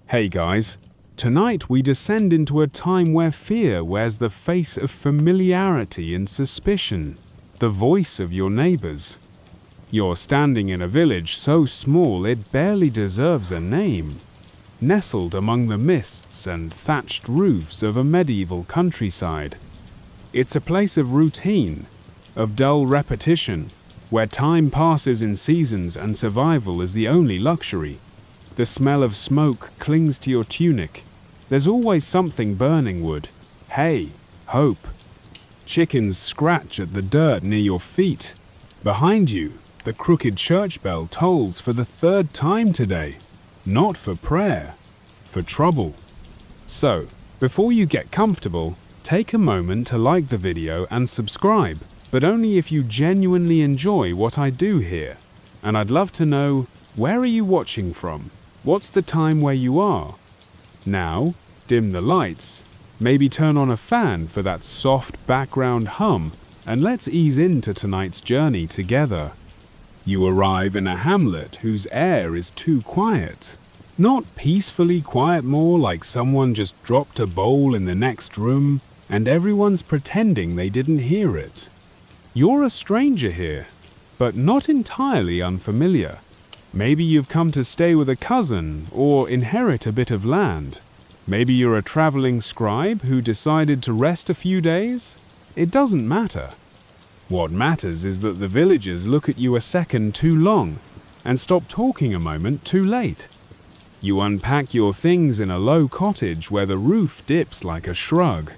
Hey guys, tonight we descend into a time where fear wears the face of familiarity and suspicion, the voice of your neighbors. You're standing in a village so small it barely deserves a name, nestled among the mists and thatched roofs of a medieval countryside. It's a place of routine, of dull repetition, where time passes in seasons and survival is the only luxury. The smell of smoke clings to your tunic. There's always something burning wood, hay, hope. Chickens scratch at the dirt near your feet. Behind you, the crooked church bell tolls for the third time today. Not for prayer, for trouble. So, before you get comfortable, take a moment to like the video and subscribe, but only if you genuinely enjoy what I do here. And I'd love to know, where are you watching from? What's the time where you are? Now, dim the lights, maybe turn on a fan for that soft background hum, and let's ease into tonight's journey together. You arrive in a hamlet whose air is too quiet. Not peacefully quiet, more like someone just dropped a bowl in the next room and everyone's pretending they didn't hear it. You're a stranger here, but not entirely unfamiliar. Maybe you've come to stay with a cousin or inherit a bit of land. Maybe you're a traveling scribe who decided to rest a few days. It doesn't matter. What matters is that the villagers look at you a second too long and stop talking a moment too late. You unpack your things in a low cottage where the roof dips like a shrug.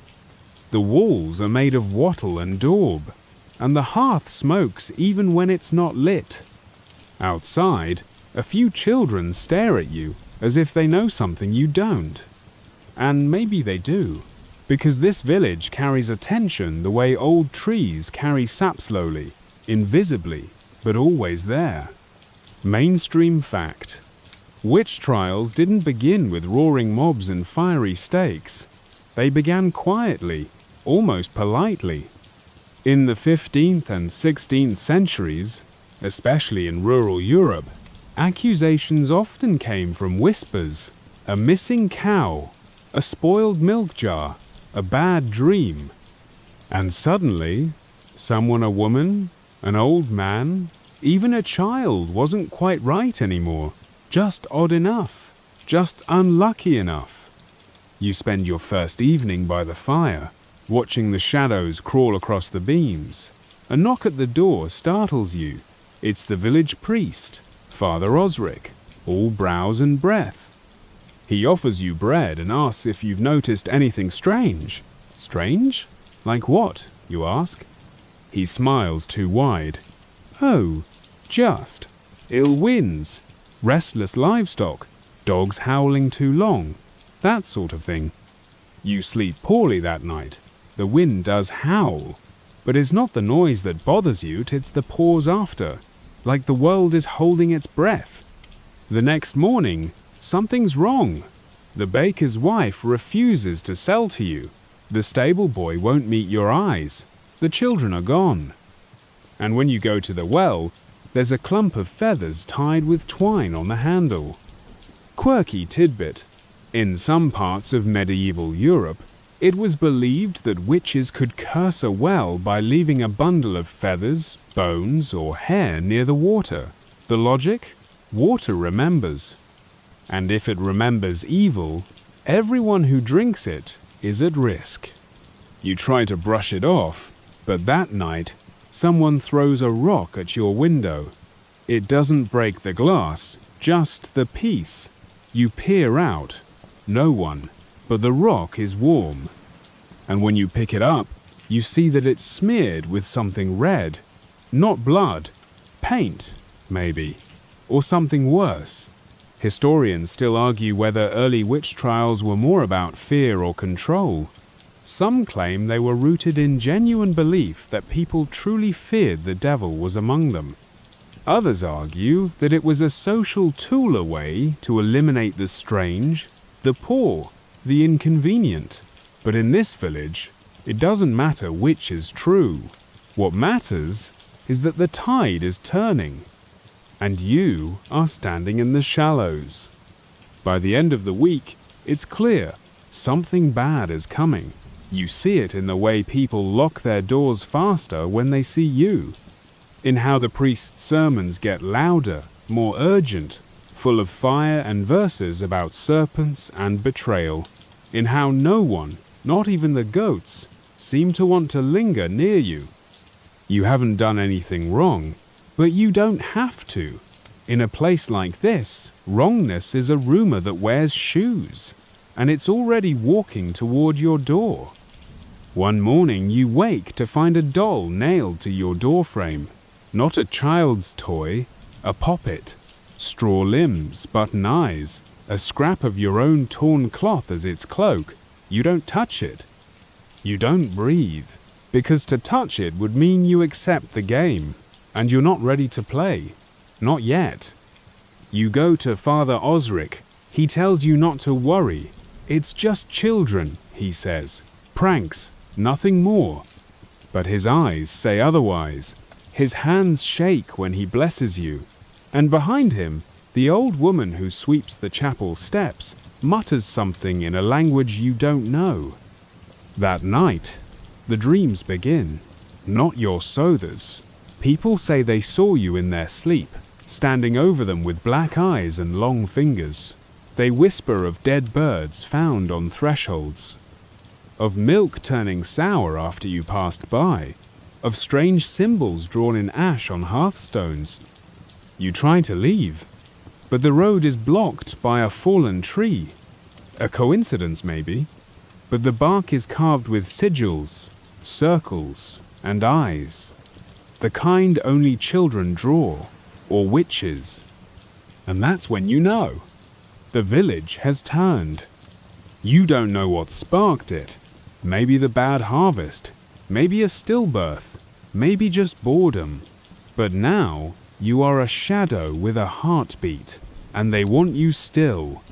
The walls are made of wattle and daub, and the hearth smokes even when it's not lit. Outside, a few children stare at you as if they know something you don't. And maybe they do, because this village carries attention the way old trees carry sap slowly, invisibly, but always there. Mainstream fact. Witch trials didn't begin with roaring mobs and fiery stakes. They began quietly, almost politely. In the 15th and 16th centuries, especially in rural Europe, accusations often came from whispers: a missing cow, a spoiled milk jar, a bad dream. And suddenly, someone, a woman, an old man, even a child wasn't quite right anymore, just odd enough, just unlucky enough. You spend your first evening by the fire, watching the shadows crawl across the beams. A knock at the door startles you. It's the village priest, Father Osric, all brows and breath. He offers you bread and asks if you've noticed anything strange. Strange? Like what, you ask? He smiles too wide. Oh, just ill winds, restless livestock, dogs howling too long, that sort of thing. You sleep poorly that night. The wind does howl, but it's not the noise that bothers you, it's the pause after. Like the world is holding its breath. The next morning, something's wrong. The baker's wife refuses to sell to you. The stable boy won't meet your eyes. The children are gone. And when you go to the well, there's a clump of feathers tied with twine on the handle. Quirky tidbit. In some parts of medieval Europe, it was believed that witches could curse a well by leaving a bundle of feathers, bones, or hair near the water. The logic? Water remembers. And if it remembers evil, everyone who drinks it is at risk. You try to brush it off, but that night, someone throws a rock at your window. It doesn't break the glass, just the piece. You peer out. No one. But the rock is warm. And when you pick it up, you see that it's smeared with something red. Not blood. Paint, maybe. Or something worse. Historians still argue whether early witch trials were more about fear or control. Some claim they were rooted in genuine belief that people truly feared the devil was among them. Others argue that it was a social tool, a way to eliminate the strange, the poor, the inconvenient. But in this village, it doesn't matter which is true. What matters is that the tide is turning, and you are standing in the shallows. By the end of the week, it's clear something bad is coming. You see it in the way people lock their doors faster when they see you, in how the priest's sermons get louder, more urgent, full of fire and verses about serpents and betrayal, in how no one, not even the goats, seem to want to linger near you. You haven't done anything wrong, but you don't have to. In a place like this, wrongness is a rumor that wears shoes, and it's already walking toward your door. One morning you wake to find a doll nailed to your doorframe. Not a child's toy, a poppet. Straw limbs, button eyes, a scrap of your own torn cloth as its cloak. You don't touch it. You don't breathe, because to touch it would mean you accept the game, and you're not ready to play. Not yet. You go to Father Osric. He tells you not to worry. It's just children, he says. Pranks, nothing more. But his eyes say otherwise. His hands shake when he blesses you. And behind him, the old woman who sweeps the chapel steps mutters something in a language you don't know. That night, the dreams begin. Not your Sothers. People say they saw you in their sleep, standing over them with black eyes and long fingers. They whisper of dead birds found on thresholds, of milk turning sour after you passed by, of strange symbols drawn in ash on hearthstones. You try to leave, but the road is blocked by a fallen tree. A coincidence, maybe, but the bark is carved with sigils, circles, and eyes. The kind only children draw, or witches. And that's when you know. The village has turned. You don't know what sparked it. Maybe the bad harvest, maybe a stillbirth, maybe just boredom. But now you are a shadow with a heartbeat, and they want you still.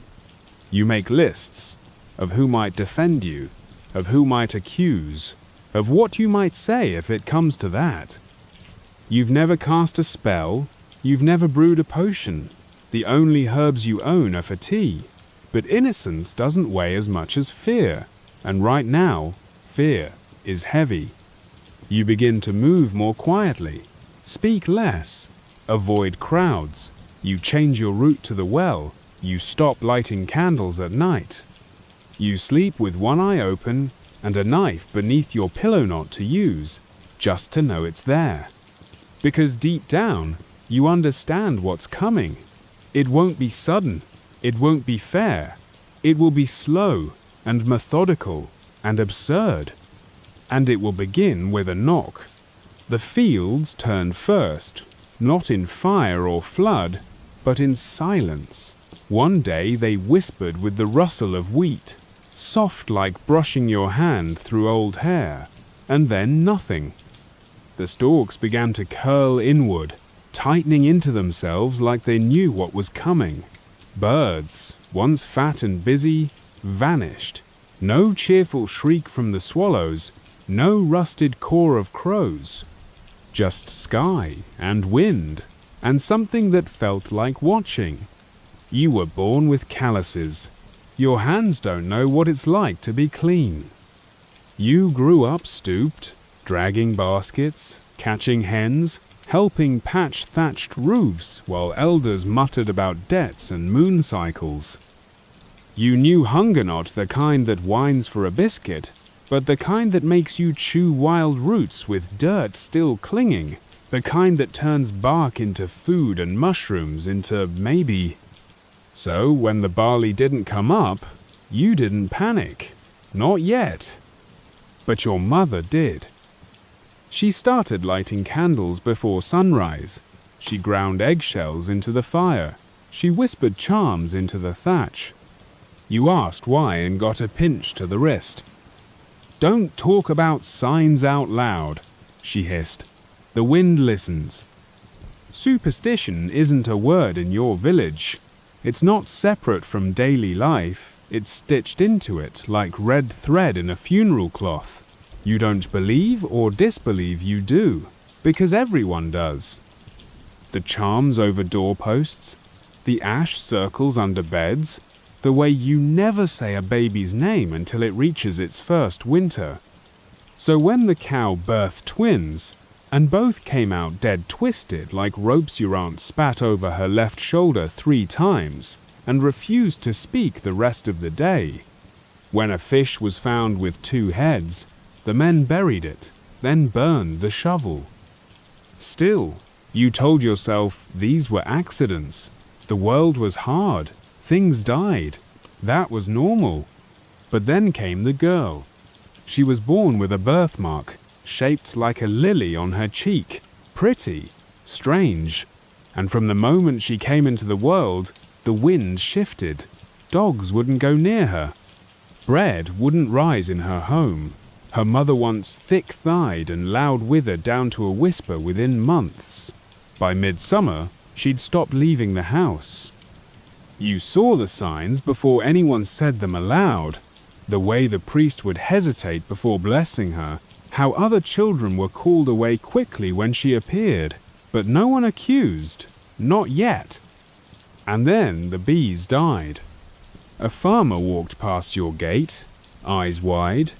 You make lists of who might defend you, of who might accuse, of what you might say if it comes to that. You've never cast a spell, you've never brewed a potion. The only herbs you own are for tea. But innocence doesn't weigh as much as fear, and right now, fear is heavy. You begin to move more quietly, speak less, avoid crowds. You change your route to the well. You stop lighting candles at night. You sleep with one eye open and a knife beneath your pillow knot to use, just to know it's there. Because deep down, you understand what's coming. It won't be sudden. It won't be fair. It will be slow and methodical and absurd. And it will begin with a knock. The fields turn first, not in fire or flood, but in silence. One day they whispered with the rustle of wheat, soft like brushing your hand through old hair, and then nothing. The stalks began to curl inward, tightening into themselves like they knew what was coming. Birds, once fat and busy, vanished. No cheerful shriek from the swallows, no rusted caw of crows. Just sky and wind, and something that felt like watching. You were born with calluses. Your hands don't know what it's like to be clean. You grew up stooped, dragging baskets, catching hens, helping patch thatched roofs while elders muttered about debts and moon cycles. You knew hunger, not the kind that whines for a biscuit, but the kind that makes you chew wild roots with dirt still clinging, the kind that turns bark into food and mushrooms into maybe. So when the barley didn't come up, you didn't panic. Not yet. But your mother did. She started lighting candles before sunrise. She ground eggshells into the fire. She whispered charms into the thatch. You asked why and got a pinch to the wrist. "Don't talk about signs out loud," she hissed. "The wind listens." Superstition isn't a word in your village. It's not separate from daily life. It's stitched into it like red thread in a funeral cloth. You don't believe or disbelieve you do, because everyone does. The charms over doorposts, the ash circles under beds, the way you never say a baby's name until it reaches its first winter. So when the cow birthed twins, and both came out dead twisted like ropes your aunt spat over her left shoulder 3 times, and refused to speak the rest of the day. When a fish was found with 2 heads, the men buried it, then burned the shovel. Still, you told yourself these were accidents. The world was hard. Things died. That was normal. But then came the girl. She was born with a birthmark, shaped like a lily on her cheek, pretty, strange. And from the moment she came into the world, the wind shifted. Dogs wouldn't go near her. Bread wouldn't rise in her home. Her mother once thick-thighed and loud-withered down to a whisper within months. By midsummer, she'd stopped leaving the house. You saw the signs before anyone said them aloud. The way the priest would hesitate before blessing her, how other children were called away quickly when she appeared, but no one accused, not yet. And then the bees died. A farmer walked past your gate, eyes wide.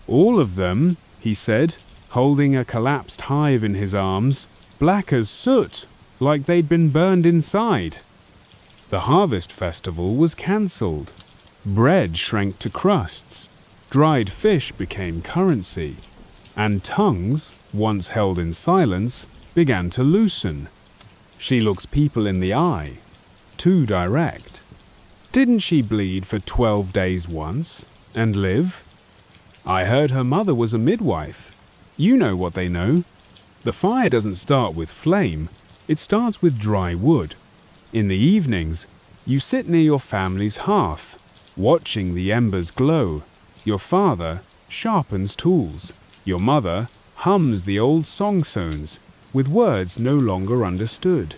All of them, he said, holding a collapsed hive in his arms, black as soot, like they'd been burned inside. The harvest festival was cancelled. Bread shrank to crusts. Dried fish became currency. And tongues, once held in silence, began to loosen. She looks people in the eye. Too direct. Didn't she bleed for 12 days once, and live? I heard her mother was a midwife. You know what they know. The fire doesn't start with flame, it starts with dry wood. In the evenings, you sit near your family's hearth, watching the embers glow. Your father sharpens tools. Your mother hums the old song-songs with words no longer understood.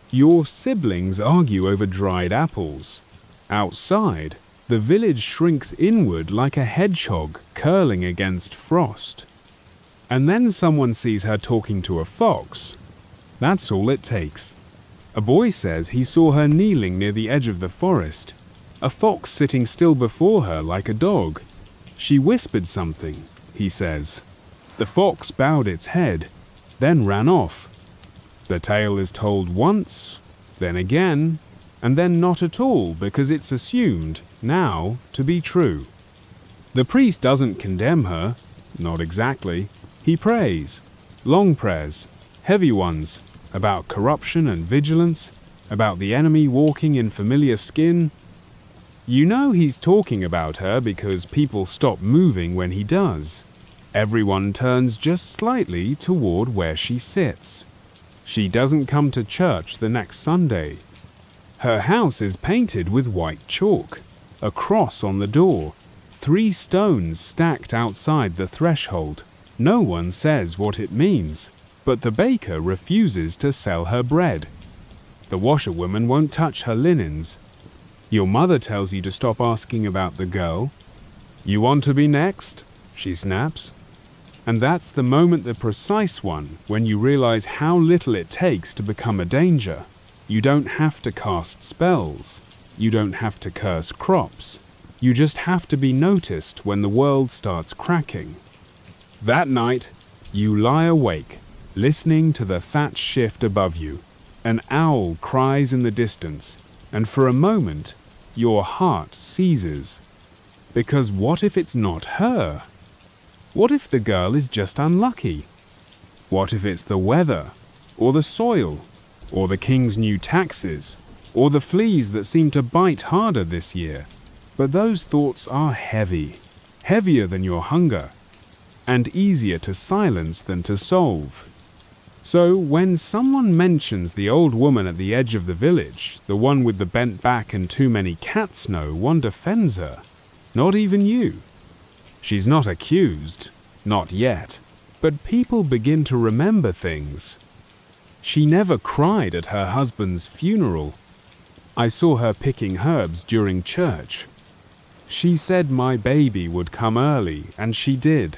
Your siblings argue over dried apples. Outside, the village shrinks inward like a hedgehog curling against frost. And then someone sees her talking to a fox. That's all it takes. A boy says he saw her kneeling near the edge of the forest, a fox sitting still before her like a dog. She whispered something, he says. The fox bowed its head, then ran off. The tale is told once, then again, and then not at all because it's assumed, now, to be true. The priest doesn't condemn her, not exactly. He prays, long prayers, heavy ones, about corruption and vigilance, about the enemy walking in familiar skin. You know he's talking about her because people stop moving when he does. Everyone turns just slightly toward where she sits. She doesn't come to church the next Sunday. Her house is painted with white chalk, a cross on the door, 3 stones stacked outside the threshold. No one says what it means, but the baker refuses to sell her bread. The washerwoman won't touch her linens. Your mother tells you to stop asking about the girl. You want to be next? She snaps. And that's the moment, the precise one, when you realize how little it takes to become a danger. You don't have to cast spells. You don't have to curse crops. You just have to be noticed when the world starts cracking. That night, you lie awake, listening to the thatch shift above you. An owl cries in the distance, and for a moment, your heart seizes. Because what if it's not her? What if the girl is just unlucky? What if it's the weather, or the soil, or the king's new taxes, or the fleas that seem to bite harder this year? But those thoughts are heavy, heavier than your hunger, and easier to silence than to solve. So when someone mentions the old woman at the edge of the village, the one with the bent back and too many cats, no one defends her. Not even you. She's not accused, not yet, but people begin to remember things. She never cried at her husband's funeral. I saw her picking herbs during church. She said my baby would come early, and she did.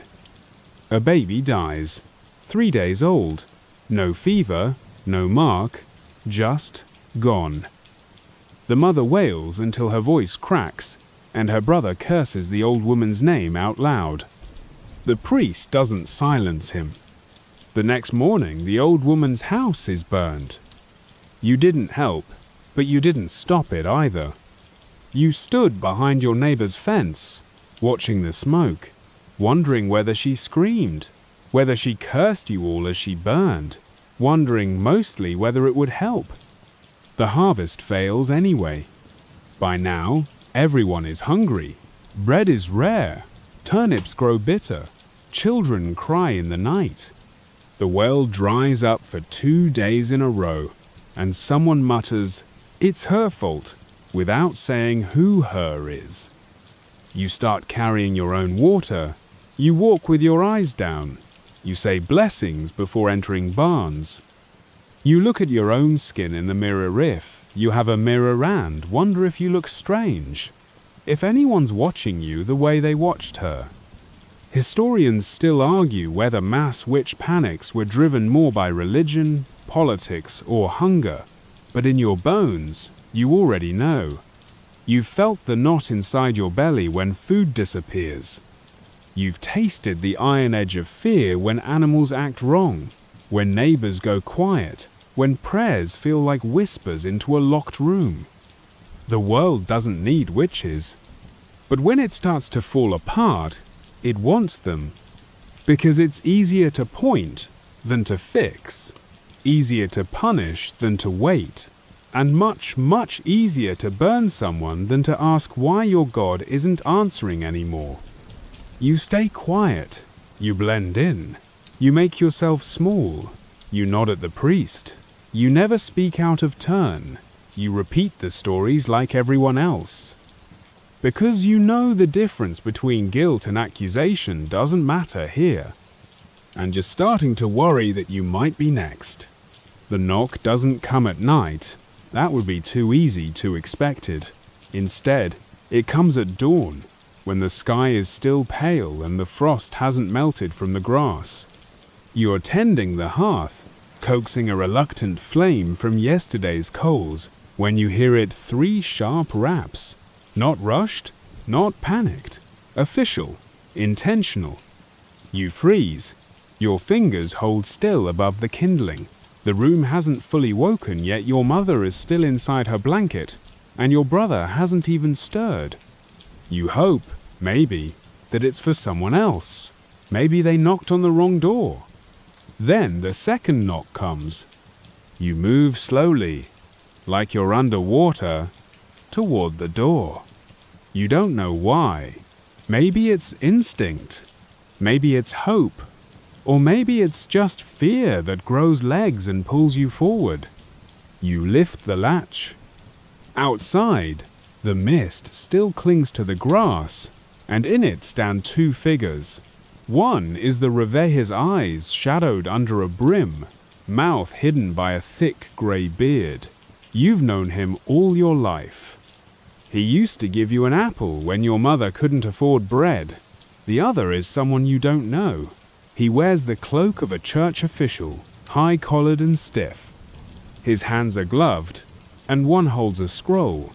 A baby dies, 3 days old. No fever, no mark, just gone. The mother wails until her voice cracks, and her brother curses the old woman's name out loud. The priest doesn't silence him. The next morning, the old woman's house is burned. You didn't help, but you didn't stop it either. You stood behind your neighbor's fence, watching the smoke, wondering whether she screamed, whether she cursed you all as she burned, wondering mostly whether it would help. The harvest fails anyway. By now, everyone is hungry. Bread is rare. Turnips grow bitter. Children cry in the night. The well dries up for 2 days in a row, and someone mutters, "It's her fault," without saying who her is. You start carrying your own water. You walk with your eyes down. You say blessings before entering barns. You look at your own skin in the mirror if you have a mirror and wonder if you look strange, if anyone's watching you the way they watched her. Historians still argue whether mass witch panics were driven more by religion, politics, or hunger, but in your bones, you already know. You've felt the knot inside your belly when food disappears. You've tasted the iron edge of fear when animals act wrong, when neighbors go quiet, when prayers feel like whispers into a locked room. The world doesn't need witches, but when it starts to fall apart, it wants them, because it's easier to point than to fix, easier to punish than to wait, and much, much easier to burn someone than to ask why your God isn't answering anymore. You stay quiet, you blend in, you make yourself small, you nod at the priest, you never speak out of turn, you repeat the stories like everyone else. Because you know the difference between guilt and accusation doesn't matter here. And you're starting to worry that you might be next. The knock doesn't come at night. That would be too easy, too expected. Instead, it comes at dawn, when the sky is still pale and the frost hasn't melted from the grass. You're tending the hearth, coaxing a reluctant flame from yesterday's coals, when you hear it 3 sharp raps. Not rushed, not panicked, official, intentional. You freeze. Your fingers hold still above the kindling. The room hasn't fully woken, yet your mother is still inside her blanket, and your brother hasn't even stirred. You hope, maybe, that it's for someone else. Maybe they knocked on the wrong door. Then the second knock comes. You move slowly, like you're underwater, toward the door. You don't know why. Maybe it's instinct. Maybe it's hope. Or maybe it's just fear that grows legs and pulls you forward. You lift the latch. Outside, the mist still clings to the grass, and in it stand 2 figures. One is the Reveille's eyes shadowed under a brim, mouth hidden by a thick grey beard. You've known him all your life. He used to give you an apple when your mother couldn't afford bread. The other is someone you don't know. He wears the cloak of a church official, high-collared and stiff. His hands are gloved, and one holds a scroll.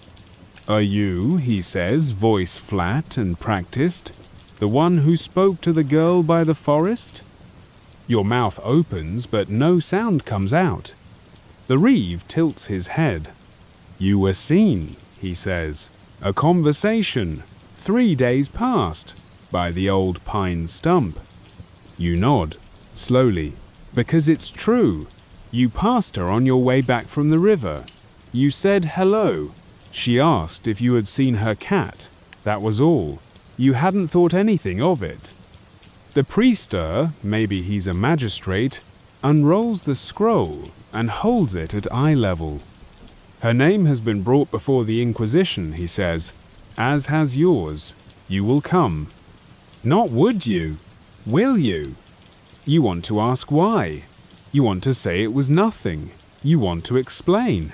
"Are you," he says, voice flat and practiced, "the one who spoke to the girl by the forest?" Your mouth opens, but no sound comes out. The Reeve tilts his head. "You were seen," he says. "A conversation, 3 days past, by the old pine stump." You nod, slowly, because it's true. You passed her on your way back from the river. You said hello. She asked if you had seen her cat. That was all. You hadn't thought anything of it. The priester, maybe he's a magistrate, unrolls the scroll and holds it at eye level. "Her name has been brought before the Inquisition," he says, "as has yours. You will come." Not would you. Will you? You want to ask why. You want to say it was nothing. You want to explain.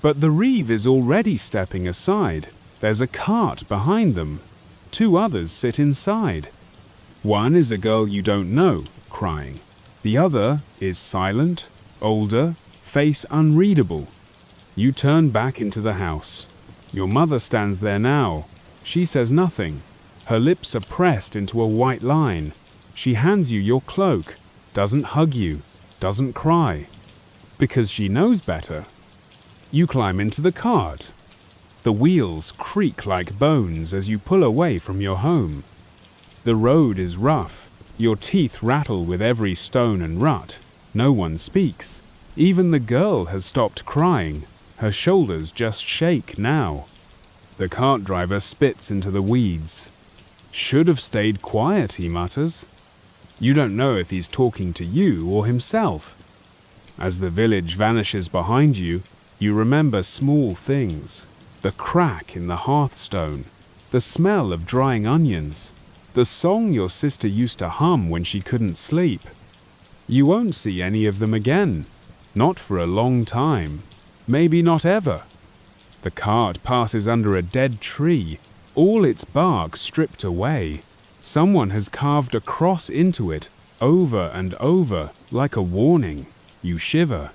But the Reeve is already stepping aside. There's a cart behind them. 2 others sit inside. One is a girl you don't know, crying. The other is silent, older, face unreadable. You turn back into the house. Your mother stands there now. She says nothing. Her lips are pressed into a white line. She hands you your cloak, doesn't hug you, doesn't cry, because she knows better. You climb into the cart. The wheels creak like bones as you pull away from your home. The road is rough. Your teeth rattle with every stone and rut. No one speaks. Even the girl has stopped crying. Her shoulders just shake now. The cart driver spits into the weeds. Should have stayed quiet, he mutters. You don't know if he's talking to you or himself. As the village vanishes behind you, you remember small things. The crack in the hearthstone, the smell of drying onions, the song your sister used to hum when she couldn't sleep. You won't see any of them again, not for a long time, maybe not ever. The cart passes under a dead tree, all its bark stripped away. Someone has carved a cross into it, over and over, like a warning. You shiver.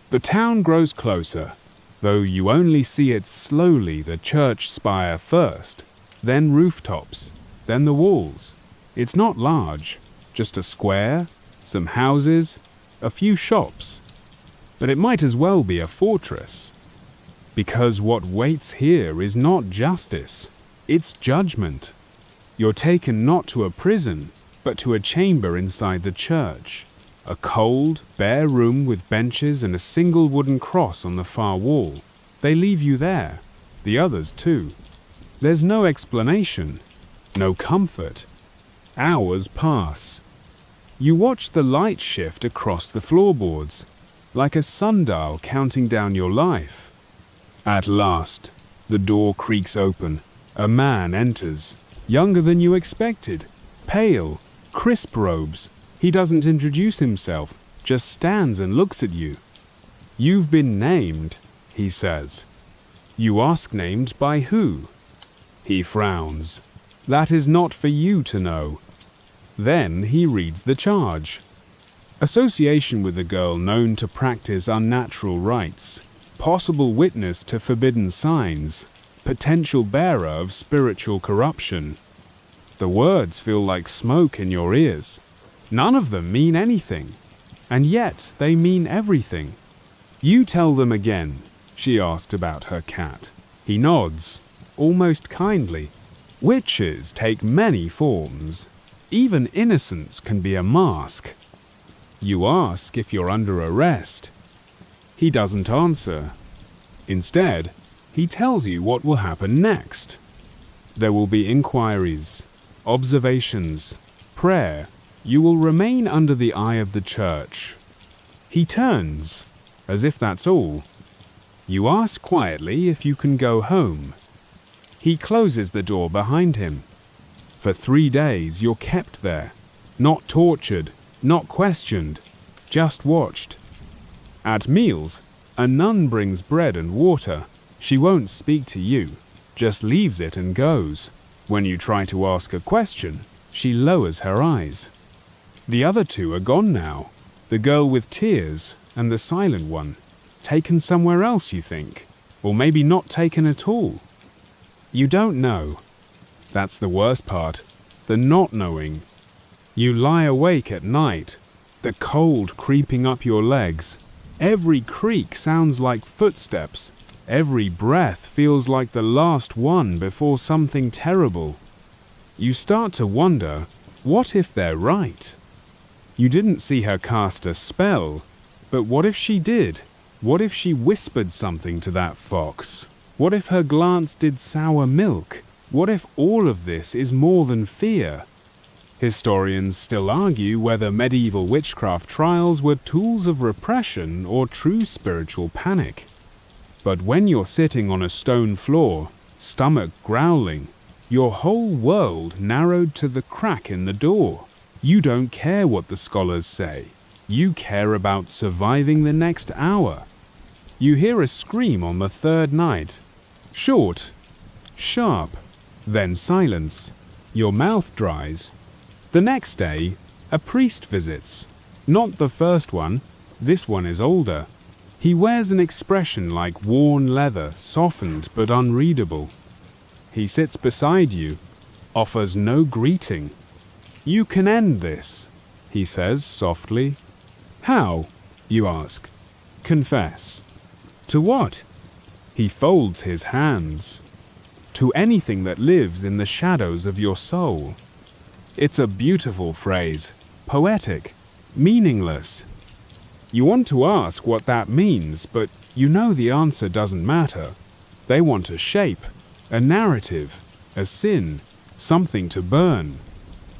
The town grows closer, though you only see it slowly, the church spire first, then rooftops, then the walls. It's not large, just a square, some houses, a few shops. But it might as well be a fortress. Because what waits here is not justice, it's judgment. You're taken not to a prison, but to a chamber inside the church. A cold, bare room with benches and a single wooden cross on the far wall. They leave you there, the others too. There's no explanation, no comfort. Hours pass. You watch the light shift across the floorboards, like a sundial counting down your life. At last, the door creaks open. A man enters, younger than you expected, pale, crisp robes. He doesn't introduce himself, just stands and looks at you. You've been named, he says. You ask named by who? He frowns. That is not for you to know. Then he reads the charge. Association with a girl known to practice unnatural rites, possible witness to forbidden signs, potential bearer of spiritual corruption. The words feel like smoke in your ears. None of them mean anything, and yet they mean everything. You tell them again, she asked about her cat. He nods, almost kindly. Witches take many forms. Even innocence can be a mask. You ask if you're under arrest. He doesn't answer. Instead, he tells you what will happen next. There will be inquiries, observations, prayer. You will remain under the eye of the church. He turns, as if that's all. You ask quietly if you can go home. He closes the door behind him. For 3 days you're kept there, not tortured, not questioned, just watched. At meals, a nun brings bread and water. She won't speak to you, just leaves it and goes. When you try to ask a question, she lowers her eyes. The other two are gone now, the girl with tears and the silent one. Taken somewhere else, you think, or maybe not taken at all. You don't know. That's the worst part, the not knowing. You lie awake at night, the cold creeping up your legs. Every creak sounds like footsteps. Every breath feels like the last one before something terrible. You start to wonder, what if they're right? You didn't see her cast a spell, but what if she did? What if she whispered something to that fox? What if her glance did sour milk? What if all of this is more than fear? Historians still argue whether medieval witchcraft trials were tools of repression or true spiritual panic. But when you're sitting on a stone floor, stomach growling, your whole world narrowed to the crack in the door, you don't care what the scholars say. You care about surviving the next hour. You hear a scream on the third night. Short, sharp, then silence. Your mouth dries. The next day, a priest visits. Not the first one. This one is older. He wears an expression like worn leather, softened but unreadable. He sits beside you, offers no greeting. "You can end this," he says softly. "How?" you ask. "Confess." "To what?" He folds his hands. "To anything that lives in the shadows of your soul." It's a beautiful phrase, poetic, meaningless. You want to ask what that means, but you know the answer doesn't matter. They want a shape, a narrative, a sin, something to burn.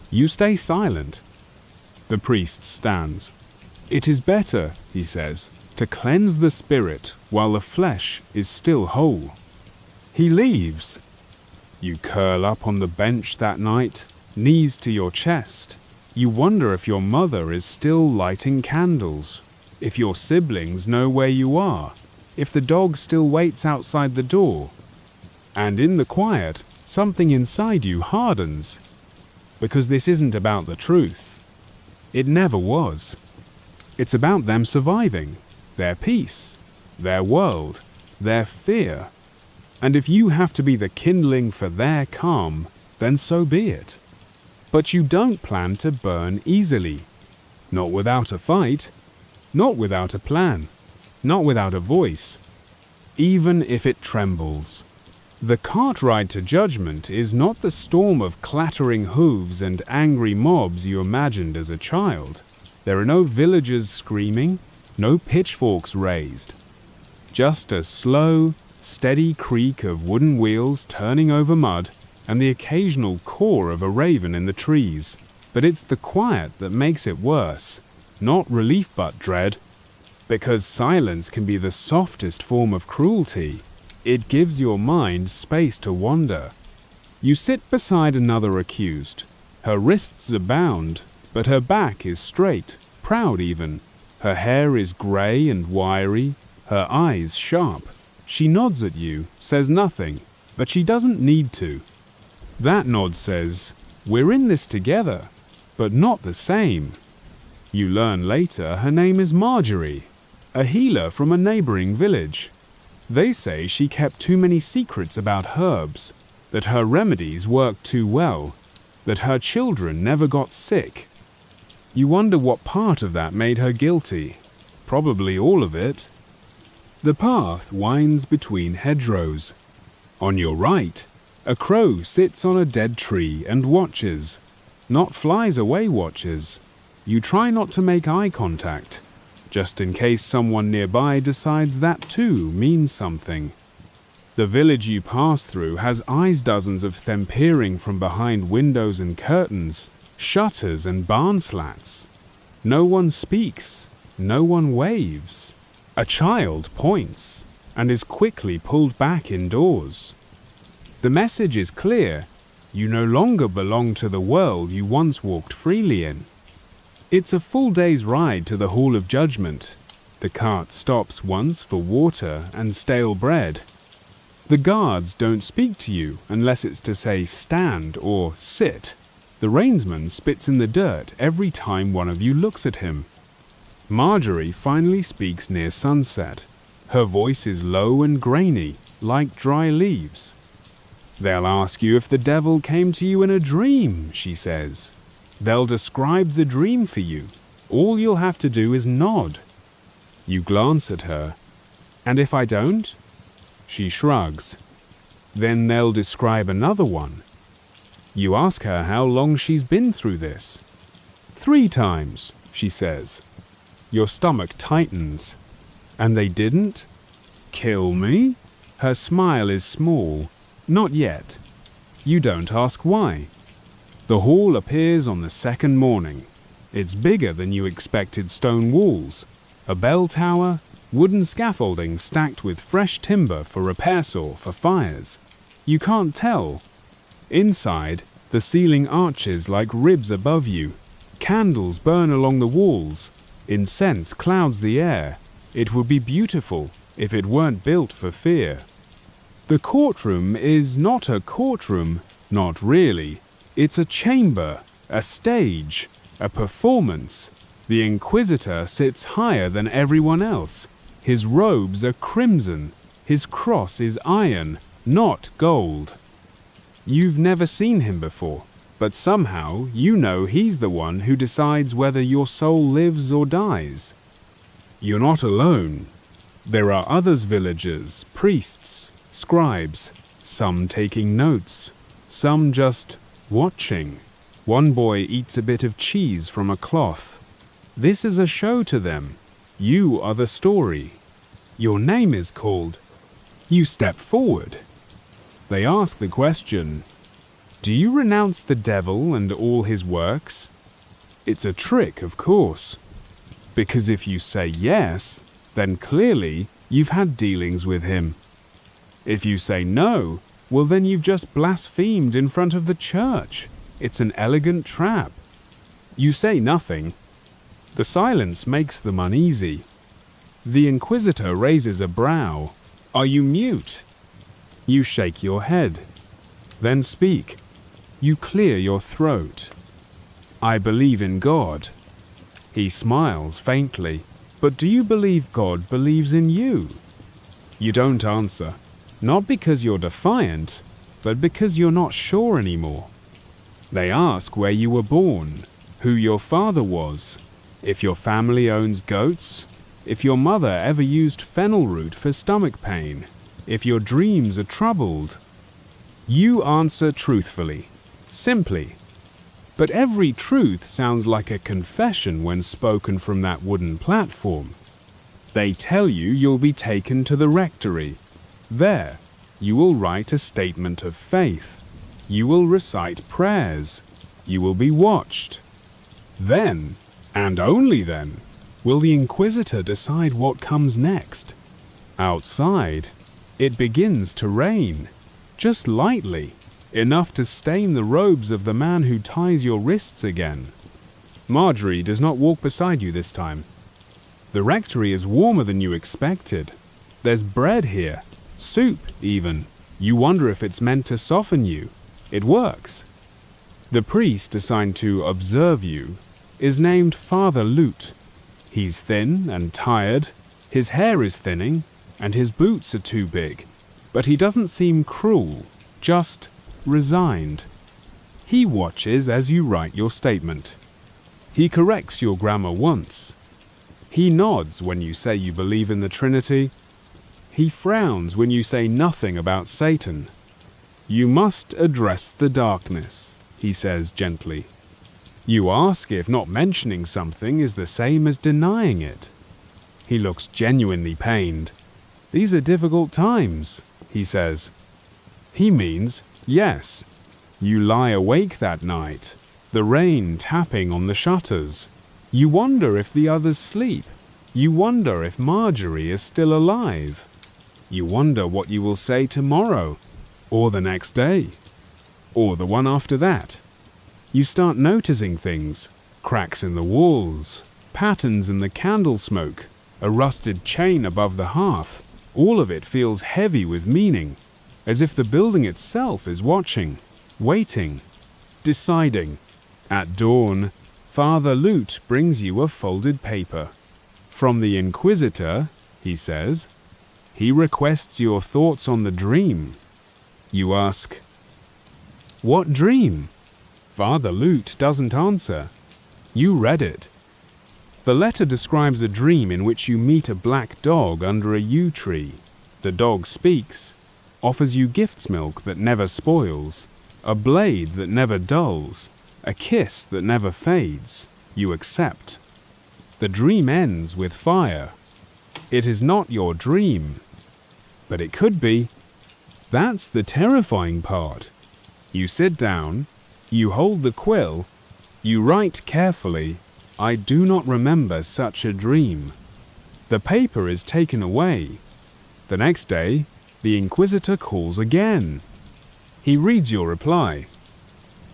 You stay silent. The priest stands. "It is better," he says, "to cleanse the spirit while the flesh is still whole." He leaves. You curl up on the bench that night, knees to your chest. You wonder if your mother is still lighting candles, if your siblings know where you are, if the dog still waits outside the door. And in the quiet, something inside you hardens, because this isn't about the truth. It never was. It's about them surviving, their peace, their world, their fear. And if you have to be the kindling for their calm, then so be it. But you don't plan to burn easily. Not without a fight. Not without a plan. Not without a voice. Even if it trembles. The cart ride to judgment is not the storm of clattering hooves and angry mobs you imagined as a child. There are no villagers screaming, no pitchforks raised. Just a slow, steady creak of wooden wheels turning over mud and the occasional caw of a raven in the trees. But it's the quiet that makes it worse, not relief but dread. Because silence can be the softest form of cruelty. It gives your mind space to wander. You sit beside another accused. Her wrists are bound, but her back is straight, proud even. Her hair is grey and wiry, her eyes sharp. She nods at you, says nothing, but she doesn't need to. That nod says, "We're in this together, but not the same." You learn later her name is Marjorie, a healer from a neighboring village. They say she kept too many secrets about herbs, that her remedies worked too well, that her children never got sick. You wonder what part of that made her guilty. Probably all of it. The path winds between hedgerows. On your right, a crow sits on a dead tree and watches. Not flies away watches. You try not to make eye contact, just in case someone nearby decides that too means something. The village you pass through has eyes dozens of them peering from behind windows and curtains, shutters and barn slats. No one speaks, no one waves. A child points and is quickly pulled back indoors. The message is clear. You no longer belong to the world you once walked freely in. It's a full day's ride to the Hall of Judgment. The cart stops once for water and stale bread. The guards don't speak to you unless it's to say stand or sit. The reinsman spits in the dirt every time one of you looks at him. Marjorie finally speaks near sunset. Her voice is low and grainy, like dry leaves. "They'll ask you if the devil came to you in a dream," she says. "They'll describe the dream for you. All you'll have to do is nod." You glance at her. "And if I don't?" She shrugs. "Then they'll describe another one." You ask her how long she's been through this. 3 times, she says. Your stomach tightens. "And they didn't?" "Kill me?" Her smile is small. "Not yet." You don't ask why. The hall appears on the second morning. It's bigger than you expected stone walls, a bell tower, wooden scaffolding stacked with fresh timber for repair saw for fires. You can't tell. Inside, the ceiling arches like ribs above you. Candles burn along the walls. Incense clouds the air. It would be beautiful if it weren't built for fear. The courtroom is not a courtroom, not really. It's a chamber, a stage, a performance. The Inquisitor sits higher than everyone else. His robes are crimson. His cross is iron, not gold. You've never seen him before, but somehow you know he's the one who decides whether your soul lives or dies. You're not alone. There are others villagers, priests, scribes, some taking notes, some just watching. One boy eats a bit of cheese from a cloth. This is a show to them. You are the story. Your name is called. You step forward. They ask the question, do you renounce the devil and all his works? It's a trick, of course. Because if you say yes, then clearly you've had dealings with him. If you say no, well then you've just blasphemed in front of the church. It's an elegant trap. You say nothing. The silence makes them uneasy. The inquisitor raises a brow. Are you mute? You shake your head. Then speak. You clear your throat. I believe in God. He smiles faintly. But do you believe God believes in you? You don't answer. Not because you're defiant, but because you're not sure anymore. They ask where you were born, who your father was, if your family owns goats, if your mother ever used fennel root for stomach pain, if your dreams are troubled. You answer truthfully, simply. But every truth sounds like a confession when spoken from that wooden platform. They tell you you'll be taken to the rectory. There, you will write a statement of faith. You will recite prayers. You will be watched. Then, and only then, will the inquisitor decide what comes next. Outside, it begins to rain, just lightly, enough to stain the robes of the man who ties your wrists again. Marjorie does not walk beside you this time. The rectory is warmer than you expected. There's bread here, soup even. You wonder if it's meant to soften you. It works. The priest assigned to observe you is named Father Lute. He's thin and tired, his hair is thinning, and his boots are too big. But he doesn't seem cruel, just resigned. He watches as you write your statement. He corrects your grammar once. He nods when you say you believe in the Trinity. He frowns when you say nothing about Satan. You must address the darkness, he says gently. You ask if not mentioning something is the same as denying it. He looks genuinely pained. These are difficult times, he says. He means, yes. You lie awake that night, the rain tapping on the shutters. You wonder if the others sleep. You wonder if Marjorie is still alive. You wonder what you will say tomorrow, or the next day, or the one after that. You start noticing things, cracks in the walls, patterns in the candle smoke, a rusted chain above the hearth. All of it feels heavy with meaning, as if the building itself is watching, waiting, deciding. At dawn, Father Lute brings you a folded paper. From the Inquisitor, he says. He requests your thoughts on the dream. You ask, what dream? Father Lute doesn't answer. You read it. The letter describes a dream in which you meet a black dog under a yew tree. The dog speaks, offers you gift's milk that never spoils, a blade that never dulls, a kiss that never fades. You accept. The dream ends with fire. It is not your dream, but it could be. That's the terrifying part. You sit down, you hold the quill, you write carefully, I do not remember such a dream. The paper is taken away. The next day, the Inquisitor calls again. He reads your reply.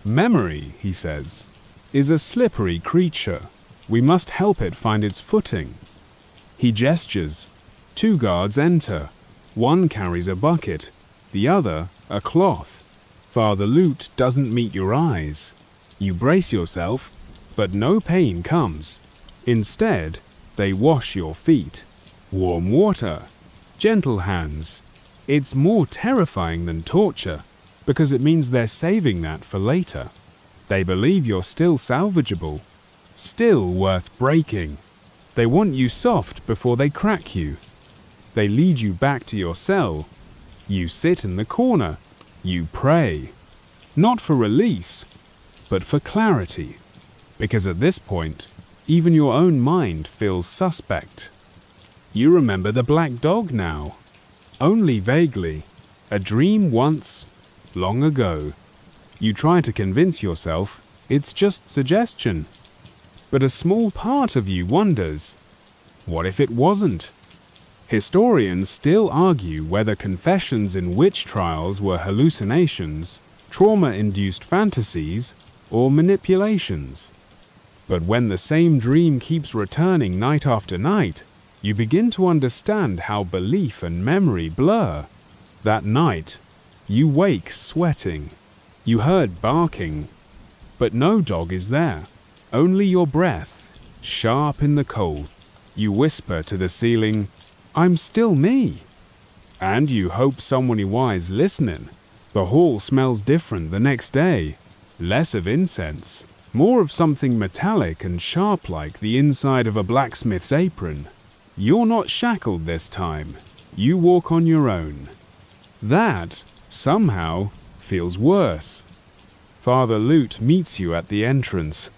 Memory, he says, is a slippery creature. We must help it find its footing. He gestures. 2 guards enter. One carries a bucket, the other a cloth. Father Lute doesn't meet your eyes. You brace yourself, but no pain comes. Instead, they wash your feet. Warm water, gentle hands. It's more terrifying than torture because it means they're saving that for later. They believe you're still salvageable, still worth breaking. They want you soft before they crack you. They lead you back to your cell. You sit in the corner. You pray. Not for release, but for clarity. Because at this point, even your own mind feels suspect. You remember the black dog now. Only vaguely. A dream once, long ago. You try to convince yourself it's just suggestion. But a small part of you wonders, what if it wasn't? Historians still argue whether confessions in witch trials were hallucinations, trauma-induced fantasies, or manipulations. But when the same dream keeps returning night after night, you begin to understand how belief and memory blur. That night, you wake sweating. You heard barking, but no dog is there. Only your breath, sharp in the cold. You whisper to the ceiling, "I'm still me." And you hope someone wise listening. The hall smells different the next day. Less of incense, more of something metallic and sharp like the inside of a blacksmith's apron. You're not shackled this time. You walk on your own. That, somehow, feels worse. Father Lute meets you at the entrance.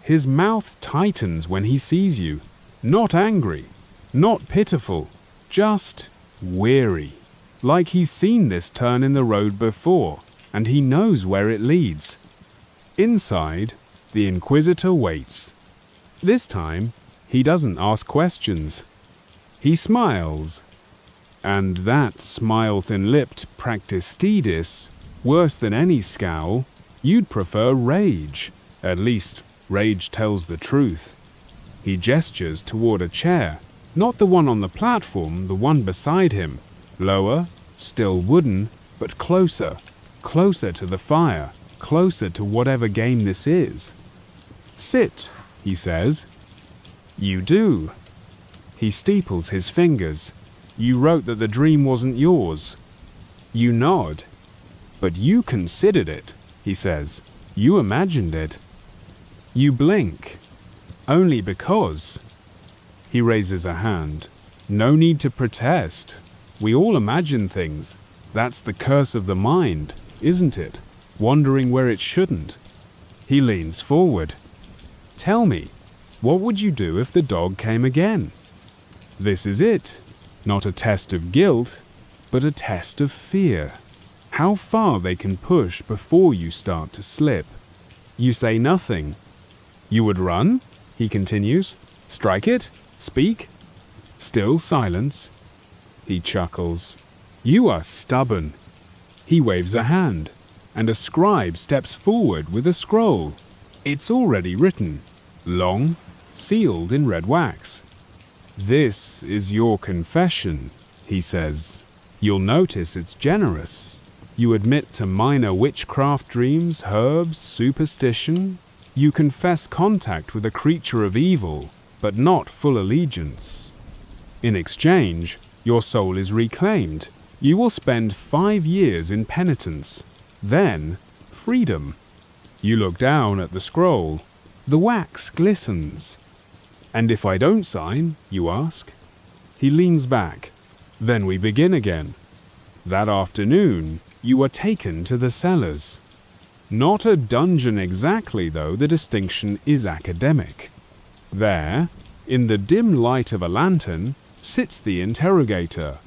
His mouth tightens when he sees you. Not angry, not pitiful, just weary. Like he's seen this turn in the road before, and he knows where it leads. Inside, the Inquisitor waits. This time, he doesn't ask questions. He smiles. And that smile thin-lipped practicedis, worse than any scowl, you'd prefer rage. At least, rage tells the truth. He gestures toward a chair, not the one on the platform, the one beside him. Lower, still wooden, but closer, closer to the fire, closer to whatever game this is. "Sit," he says. You do. He steeples his fingers. You wrote that the dream wasn't yours. You nod. But you considered it, he says. You imagined it. You blink. Only because. He raises a hand. No need to protest. We all imagine things. That's the curse of the mind, isn't it? Wandering where it shouldn't. He leans forward. Tell me, what would you do if the dog came again? This is it. Not a test of guilt, but a test of fear. How far they can push before you start to slip. You say nothing. You would run? He continues. Strike it? Speak? Still silence. He chuckles. You are stubborn. He waves a hand, and a scribe steps forward with a scroll. It's already written, long, sealed in red wax. This is your confession, he says. You'll notice it's generous. You admit to minor witchcraft dreams, herbs, superstition. You confess contact with a creature of evil, but not full allegiance. In exchange, your soul is reclaimed. You will spend 5 years in penitence. Then, freedom. You look down at the scroll. The wax glistens. And if I don't sign, you ask? He leans back. Then we begin again. That afternoon, you are taken to the cellars. Not a dungeon exactly, though the distinction is academic. There, in the dim light of a lantern, sits the interrogator.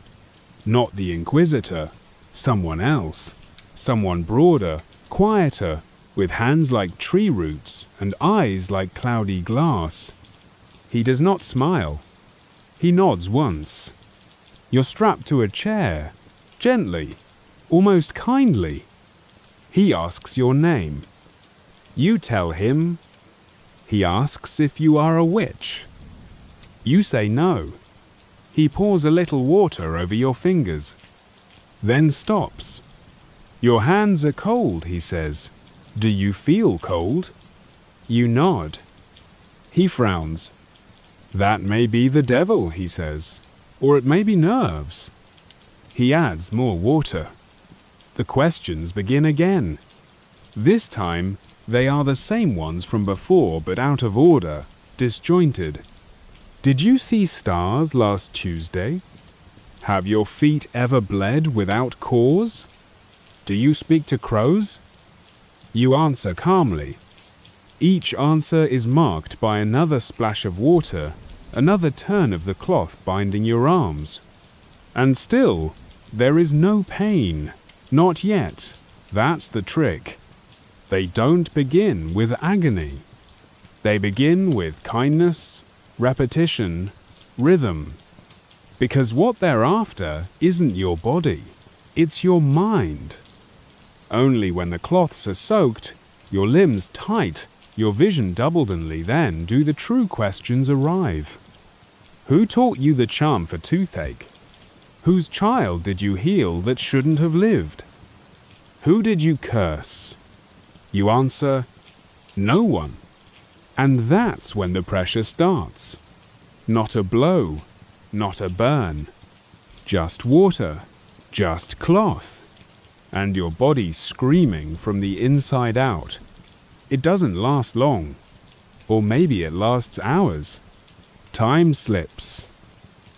Not the Inquisitor, someone else. Someone broader, quieter, with hands like tree roots and eyes like cloudy glass. He does not smile. He nods once. You're strapped to a chair, gently, almost kindly. He asks your name. You tell him. He asks if you are a witch. You say no. He pours a little water over your fingers, then stops. Your hands are cold, he says. Do you feel cold? You nod. He frowns. That may be the devil, he says. or it may be nerves. He adds more water. The questions begin again. This time, they are the same ones from before but out of order, disjointed. Did you see stars last Tuesday? Have your feet ever bled without cause? Do you speak to crows? You answer calmly. Each answer is marked by another splash of water, another turn of the cloth binding your arms. And still, there is no pain. Not yet. That's the trick. They don't begin with agony. They begin with kindness, repetition, rhythm. Because what they're after isn't your body, it's your mind. Only when the cloths are soaked, your limbs tight, your vision doubled only then do the true questions arrive. Who taught you the charm for toothache? Whose child did you heal that shouldn't have lived? Who did you curse? You answer, no one. And that's when the pressure starts. Not a blow, not a burn. Just water, just cloth. And your body screaming from the inside out. It doesn't last long. Or maybe it lasts hours. Time slips.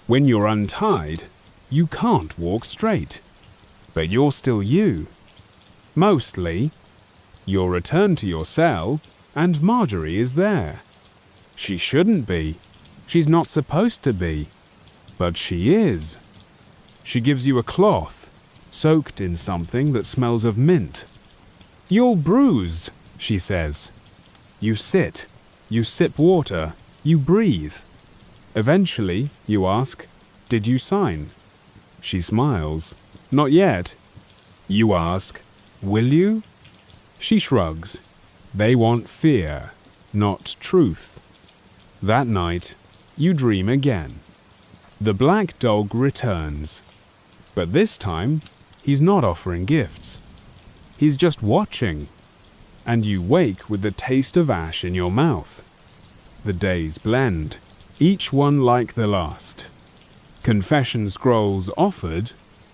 When you're untied, you can't walk straight. But you're still you. Mostly. You'll return to your cell, and Marjorie is there. She shouldn't be. She's not supposed to be. But she is. She gives you a cloth, soaked in something that smells of mint. You'll bruise, she says. You sit, you sip water, you breathe. Eventually, you ask, did you sign? She smiles, not yet. You ask, will you? She shrugs. They want fear, not truth. That night, you dream again. The black dog returns. But this time, he's not offering gifts. He's just watching. And you wake with the taste of ash in your mouth. The days blend, each one like the last. Confession scrolls offered,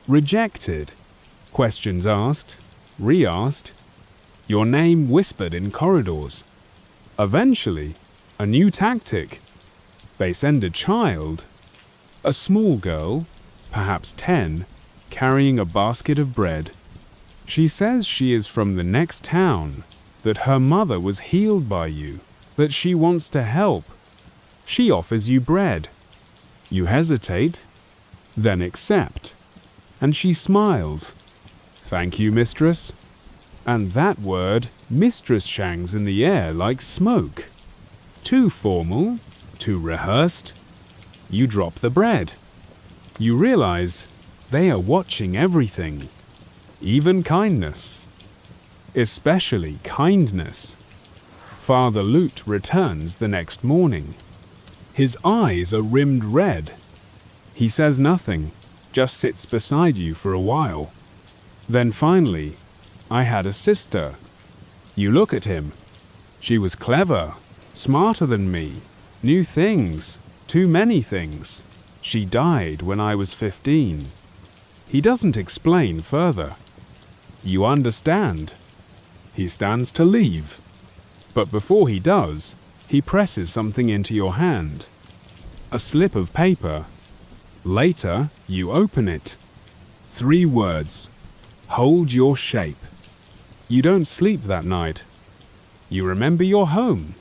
rejected. Questions asked, re-asked. Your name whispered in corridors. Eventually, a new tactic. They send a child, a small girl, perhaps 10, carrying a basket of bread. She says she is from the next town, that her mother was healed by you, that she wants to help. She offers you bread. You hesitate, then accept, and she smiles. Thank you, mistress. And that word, mistress, hangs in the air like smoke. Too formal, too rehearsed. You drop the bread. You realize they are watching everything, even kindness. Especially kindness. Father Lute returns the next morning. His eyes are rimmed red. He says nothing, just sits beside you for a while. Then finally, I had a sister. You look at him. She was clever, smarter than me, knew things, too many things. She died when I was 15. He doesn't explain further. You understand. He stands to leave. But before he does, he presses something into your hand. A slip of paper. Later, you open it. 3 words. Hold your shape. You don't sleep that night. You remember your home.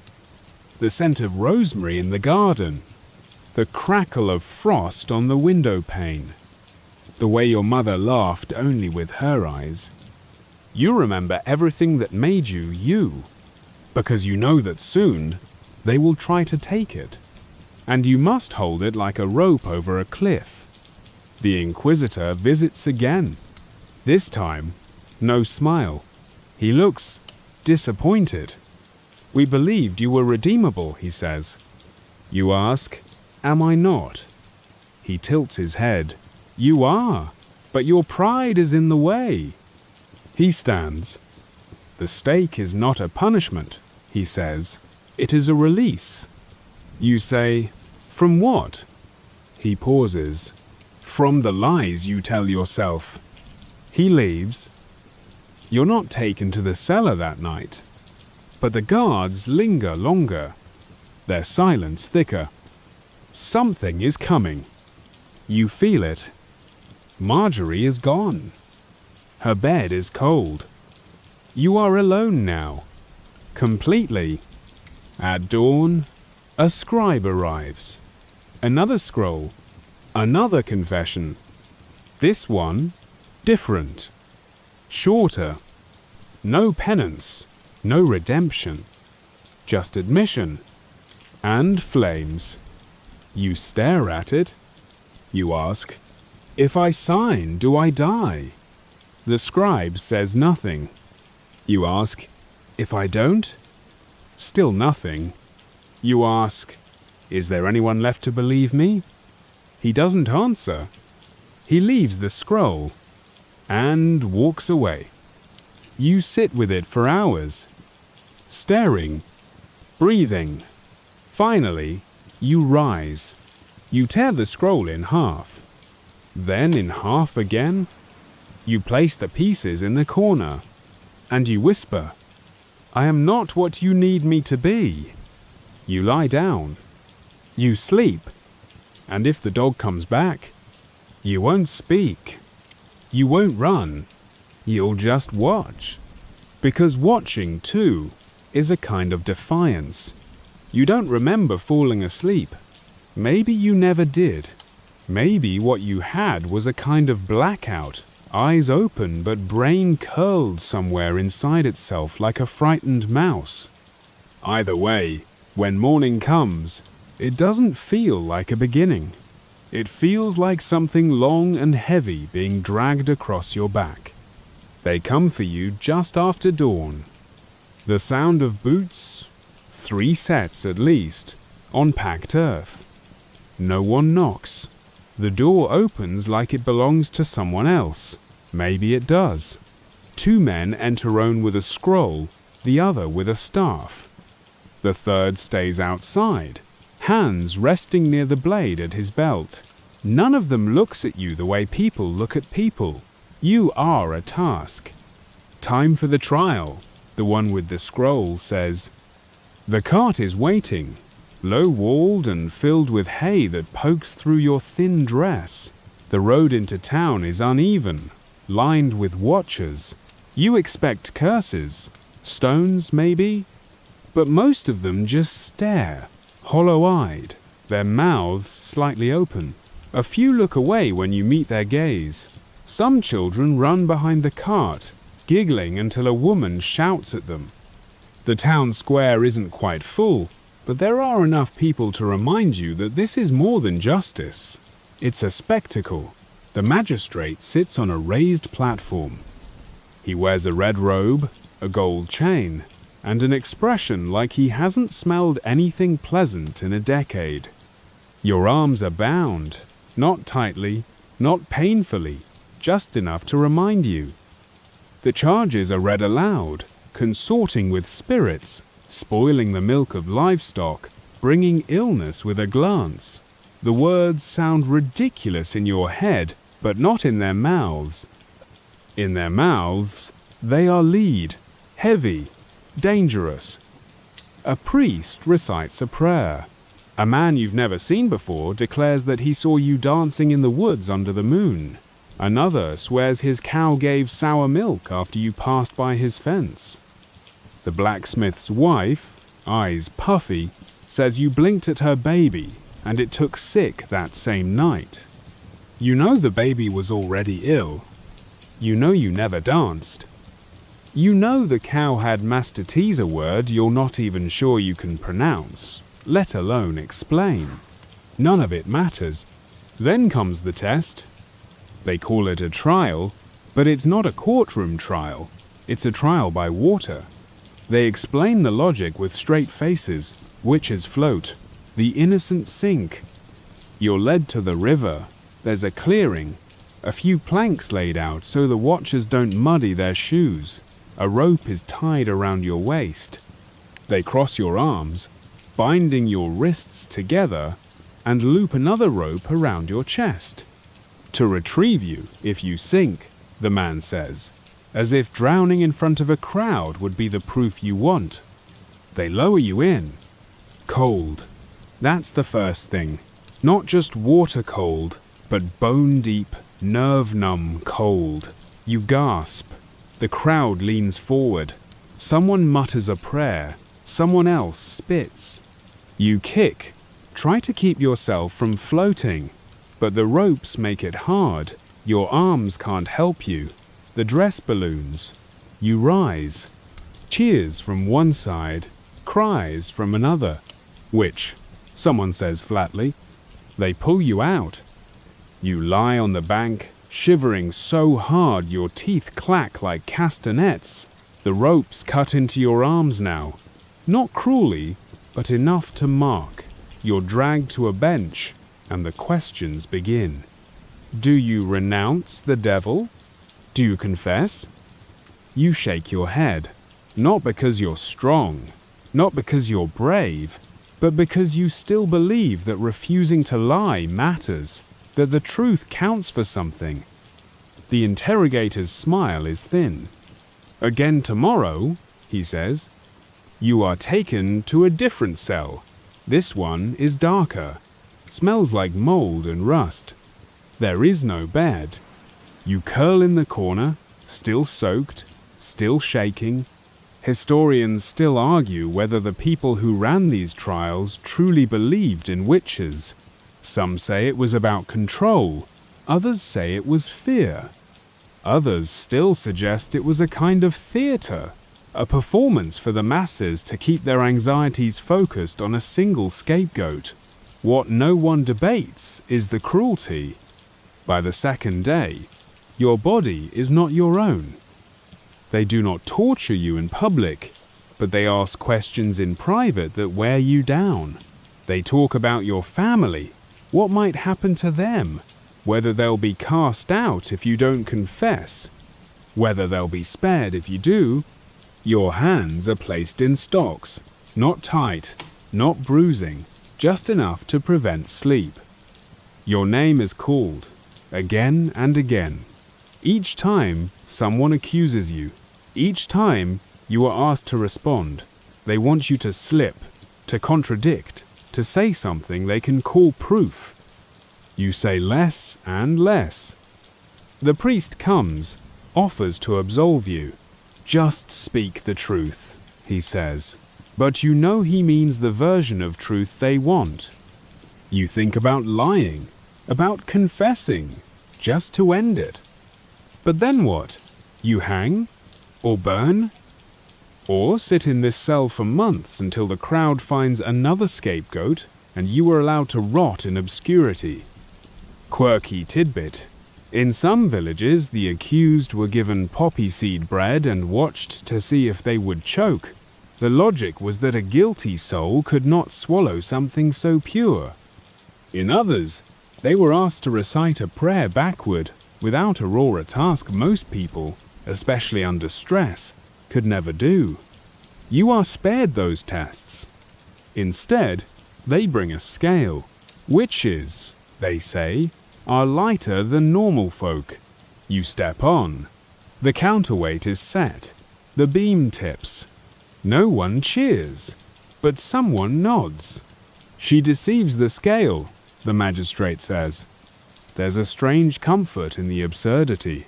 The scent of rosemary in the garden. The crackle of frost on the window pane. The way your mother laughed only with her eyes. You remember everything that made you you, because you know that soon they will try to take it, and you must hold it like a rope over a cliff. The Inquisitor visits again. This time, no smile. He looks disappointed. We believed you were redeemable, he says. You ask, am I not? He tilts his head. You are, but your pride is in the way. He stands. The stake is not a punishment, he says. It is a release. You say, from what? He pauses. From the lies you tell yourself. He leaves. You're not taken to the cellar that night. But the guards linger longer. Their silence thicker. Something is coming. You feel it. Marjorie is gone. Her bed is cold. You are alone now. Completely. At dawn, a scribe arrives. Another scroll. Another confession. This one, different. Shorter. No penance. No redemption. Just admission. And flames. You stare at it. You ask, if I sign, do I die? The scribe says nothing. You ask, if I don't? Still nothing. You ask, is there anyone left to believe me? He doesn't answer. He leaves the scroll and walks away. You sit with it for hours, staring, breathing. Finally, you rise. You tear the scroll in half. Then in half again. You place the pieces in the corner, and you whisper, I am not what you need me to be. You lie down. You sleep. And if the dog comes back, you won't speak. You won't run. You'll just watch. Because watching, too, is a kind of defiance. You don't remember falling asleep. Maybe you never did. Maybe what you had was a kind of blackout, eyes open but brain curled somewhere inside itself like a frightened mouse. Either way, when morning comes, it doesn't feel like a beginning. It feels like something long and heavy being dragged across your back. They come for you just after dawn. The sound of boots, 3 sets at least, on packed earth. No one knocks. The door opens like it belongs to someone else. Maybe it does. 2 men enter one with a scroll, the other with a staff. The third stays outside, hands resting near the blade at his belt. None of them looks at you the way people look at people. You are a task. Time for the trial, the one with the scroll says. The cart is waiting, low-walled and filled with hay that pokes through your thin dress. The road into town is uneven, lined with watchers. You expect curses, stones maybe, but most of them just stare, hollow-eyed, their mouths slightly open. A few look away when you meet their gaze. Some children run behind the cart, giggling until a woman shouts at them. The town square isn't quite full, but there are enough people to remind you that this is more than justice. It's a spectacle. The magistrate sits on a raised platform. He wears a red robe, a gold chain, and an expression like he hasn't smelled anything pleasant in a decade. Your arms are bound, not tightly, not painfully, just enough to remind you. The charges are read aloud, consorting with spirits, spoiling the milk of livestock, bringing illness with a glance. The words sound ridiculous in your head, but not in their mouths. In their mouths, they are lead, heavy, dangerous. A priest recites a prayer. A man you've never seen before declares that he saw you dancing in the woods under the moon. Another swears his cow gave sour milk after you passed by his fence. The blacksmith's wife, eyes puffy, says you blinked at her baby and it took sick that same night. You know the baby was already ill. You know you never danced. You know the cow had mastitis, a word you're not even sure you can pronounce, let alone explain. None of it matters. Then comes the test. They call it a trial, but it's not a courtroom trial. It's a trial by water. They explain the logic with straight faces. Witches float. The innocent sink. You're led to the river. There's a clearing. A few planks laid out so the watchers don't muddy their shoes. A rope is tied around your waist. They cross your arms, binding your wrists together, and loop another rope around your chest. To retrieve you if you sink, the man says, as if drowning in front of a crowd would be the proof you want. They lower you in. Cold. That's the first thing. Not just water cold, but bone-deep, nerve-numb cold. You gasp. The crowd leans forward. Someone mutters a prayer. Someone else spits. You kick. Try to keep yourself from floating. But the ropes make it hard. Your arms can't help you. The dress balloons. You rise. Cheers from one side. Cries from another. Which? Someone says flatly. They pull you out. You lie on the bank, shivering so hard your teeth clack like castanets. The ropes cut into your arms now. Not cruelly, but enough to mark. You're dragged to a bench, and the questions begin. Do you renounce the devil? Do you confess? You shake your head, not because you're strong, not because you're brave, but because you still believe that refusing to lie matters, that the truth counts for something. The interrogator's smile is thin. Again tomorrow, he says. You are taken to a different cell. This one is darker, smells like mold and rust. There is no bed. You curl in the corner, still soaked, still shaking. Historians still argue whether the people who ran these trials truly believed in witches. Some say it was about control, others say it was fear. Others still suggest it was a kind of theatre, a performance for the masses to keep their anxieties focused on a single scapegoat. What no one debates is the cruelty. By the second day, your body is not your own. They do not torture you in public, but they ask questions in private that wear you down. They talk about your family, what might happen to them, whether they'll be cast out if you don't confess, whether they'll be spared if you do. Your hands are placed in stocks, not tight, not bruising, just enough to prevent sleep. Your name is called, again and again. Each time, someone accuses you. Each time, you are asked to respond. They want you to slip, to contradict, to say something they can call proof. You say less and less. The priest comes, offers to absolve you. Just speak the truth, he says. But you know he means the version of truth they want. You think about lying, about confessing, just to end it. But then what? You hang? Or burn? Or sit in this cell for months until the crowd finds another scapegoat and you are allowed to rot in obscurity. Quirky tidbit. In some villages, the accused were given poppy seed bread and watched to see if they would choke. The logic was that a guilty soul could not swallow something so pure. In others, they were asked to recite a prayer backward, without a task most people, especially under stress, could never do. You are spared those tests. Instead, they bring a scale. Witches, they say, are lighter than normal folk. You step on. The counterweight is set. The beam tips. No one cheers, but someone nods. She deceives the scale, the magistrate says. There's a strange comfort in the absurdity.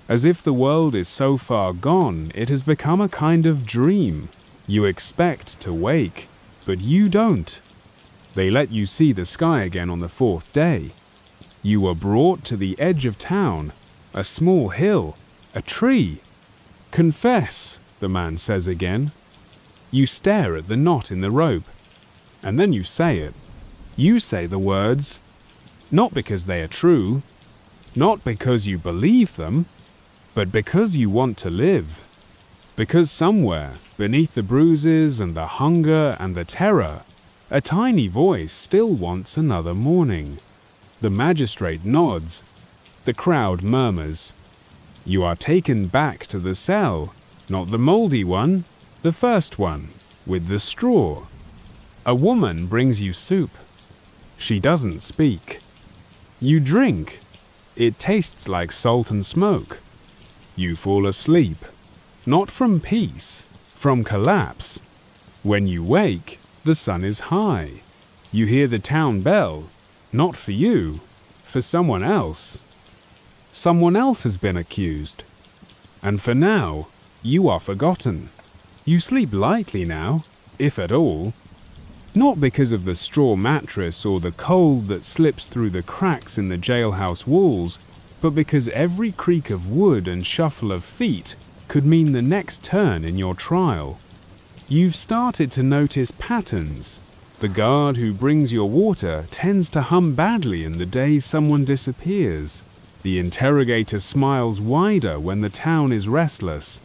As if the world is so far gone, it has become a kind of dream. You expect to wake, but you don't. They let you see the sky again on the fourth day. You were brought to the edge of town, a small hill, a tree. Confess, the man says again. You stare at the knot in the rope, and then you say it. You say the words, not because they are true, not because you believe them, but because you want to live. Because somewhere, beneath the bruises and the hunger and the terror, a tiny voice still wants another morning. The magistrate nods. The crowd murmurs. You are taken back to the cell, not the moldy one, the first one, with the straw. A woman brings you soup. She doesn't speak. You drink. It tastes like salt and smoke. You fall asleep. Not from peace, from collapse. When you wake, the sun is high. You hear the town bell, not for you, for someone else. Someone else has been accused. And for now, you are forgotten. You sleep lightly now, if at all. Not because of the straw mattress or the cold that slips through the cracks in the jailhouse walls, but because every creak of wood and shuffle of feet could mean the next turn in your trial. You've started to notice patterns. The guard who brings your water tends to hum badly in the days someone disappears. The interrogator smiles wider when the town is restless.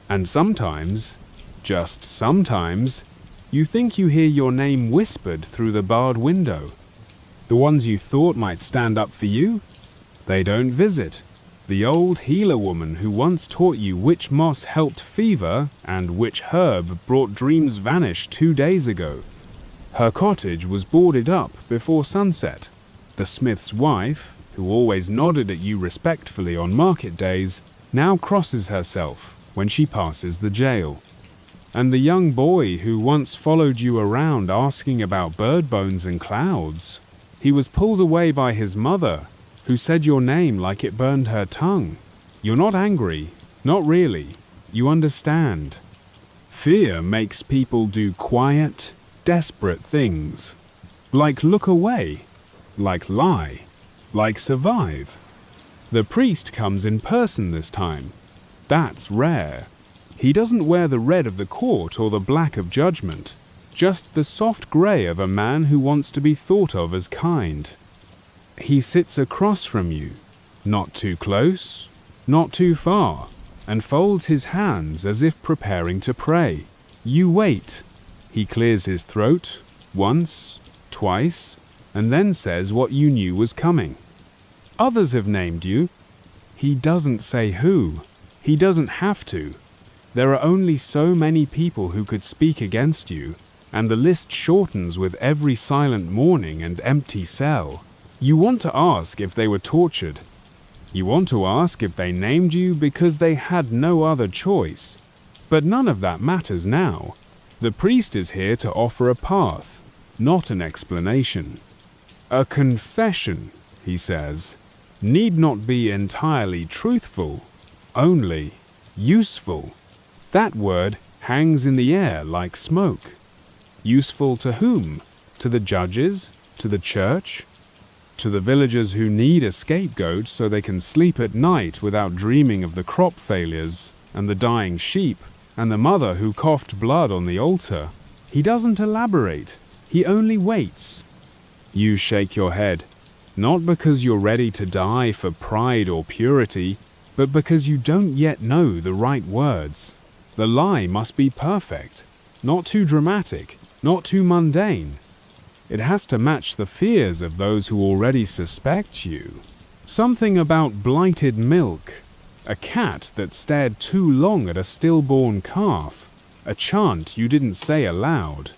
And sometimes, just sometimes, you think you hear your name whispered through the barred window. The ones you thought might stand up for you, they don't visit. The old healer woman who once taught you which moss helped fever and which herb brought dreams vanish 2 days ago. Her cottage was boarded up before sunset. The smith's wife, who always nodded at you respectfully on market days, now crosses herself when she passes the jail. And the young boy who once followed you around asking about bird bones and clouds, he was pulled away by his mother, who said your name like it burned her tongue. You're not angry, not really. You understand. Fear makes people do quiet, desperate things. Like look away, like lie, like survive. The priest comes in person this time. That's rare. He doesn't wear the red of the court or the black of judgment, just the soft grey of a man who wants to be thought of as kind. He sits across from you, not too close, not too far, and folds his hands as if preparing to pray. You wait. He clears his throat, once, twice, and then says what you knew was coming. Others have named you. He doesn't say who. He doesn't have to. There are only so many people who could speak against you, and the list shortens with every silent morning and empty cell. You want to ask if they were tortured. You want to ask if they named you because they had no other choice. But none of that matters now. The priest is here to offer a path, not an explanation. A confession, he says, need not be entirely truthful, only useful. That word hangs in the air like smoke. Useful to whom? To the judges? To the church? To the villagers who need a scapegoat so they can sleep at night without dreaming of the crop failures and the dying sheep and the mother who coughed blood on the altar. He doesn't elaborate. He only waits. You shake your head, not because you're ready to die for pride or purity, but because you don't yet know the right words. The lie must be perfect, not too dramatic, not too mundane. It has to match the fears of those who already suspect you. Something about blighted milk, a cat that stared too long at a stillborn calf, a chant you didn't say aloud.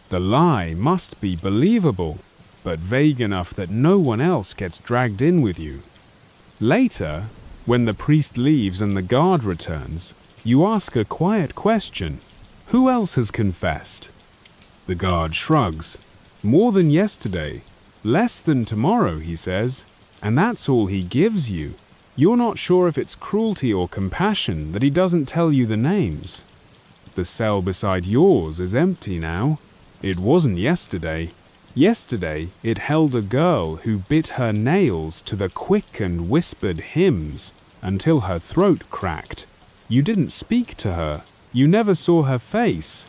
The lie must be believable, but vague enough that no one else gets dragged in with you. Later, when the priest leaves and the guard returns, you ask a quiet question. Who else has confessed? The guard shrugs. More than yesterday, less than tomorrow, he says, and that's all he gives you. You're not sure if it's cruelty or compassion that he doesn't tell you the names. The cell beside yours is empty now. It wasn't yesterday. Yesterday, it held a girl who bit her nails to the quick and whispered hymns until her throat cracked. You didn't speak to her. You never saw her face.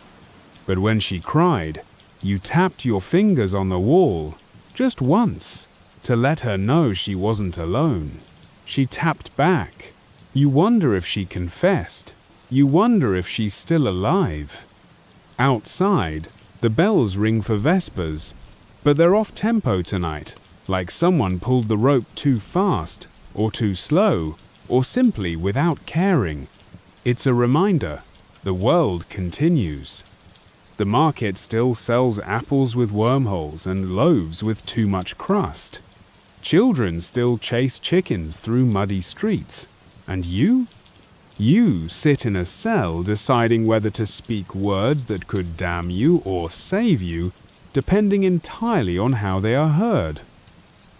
But when she cried, you tapped your fingers on the wall, just once, to let her know she wasn't alone. She tapped back. You wonder if she confessed. You wonder if she's still alive. Outside, the bells ring for vespers, but they're off tempo tonight, like someone pulled the rope too fast, or too slow, or simply without caring. It's a reminder. The world continues. The market still sells apples with wormholes and loaves with too much crust. Children still chase chickens through muddy streets. And you? You sit in a cell deciding whether to speak words that could damn you or save you, depending entirely on how they are heard.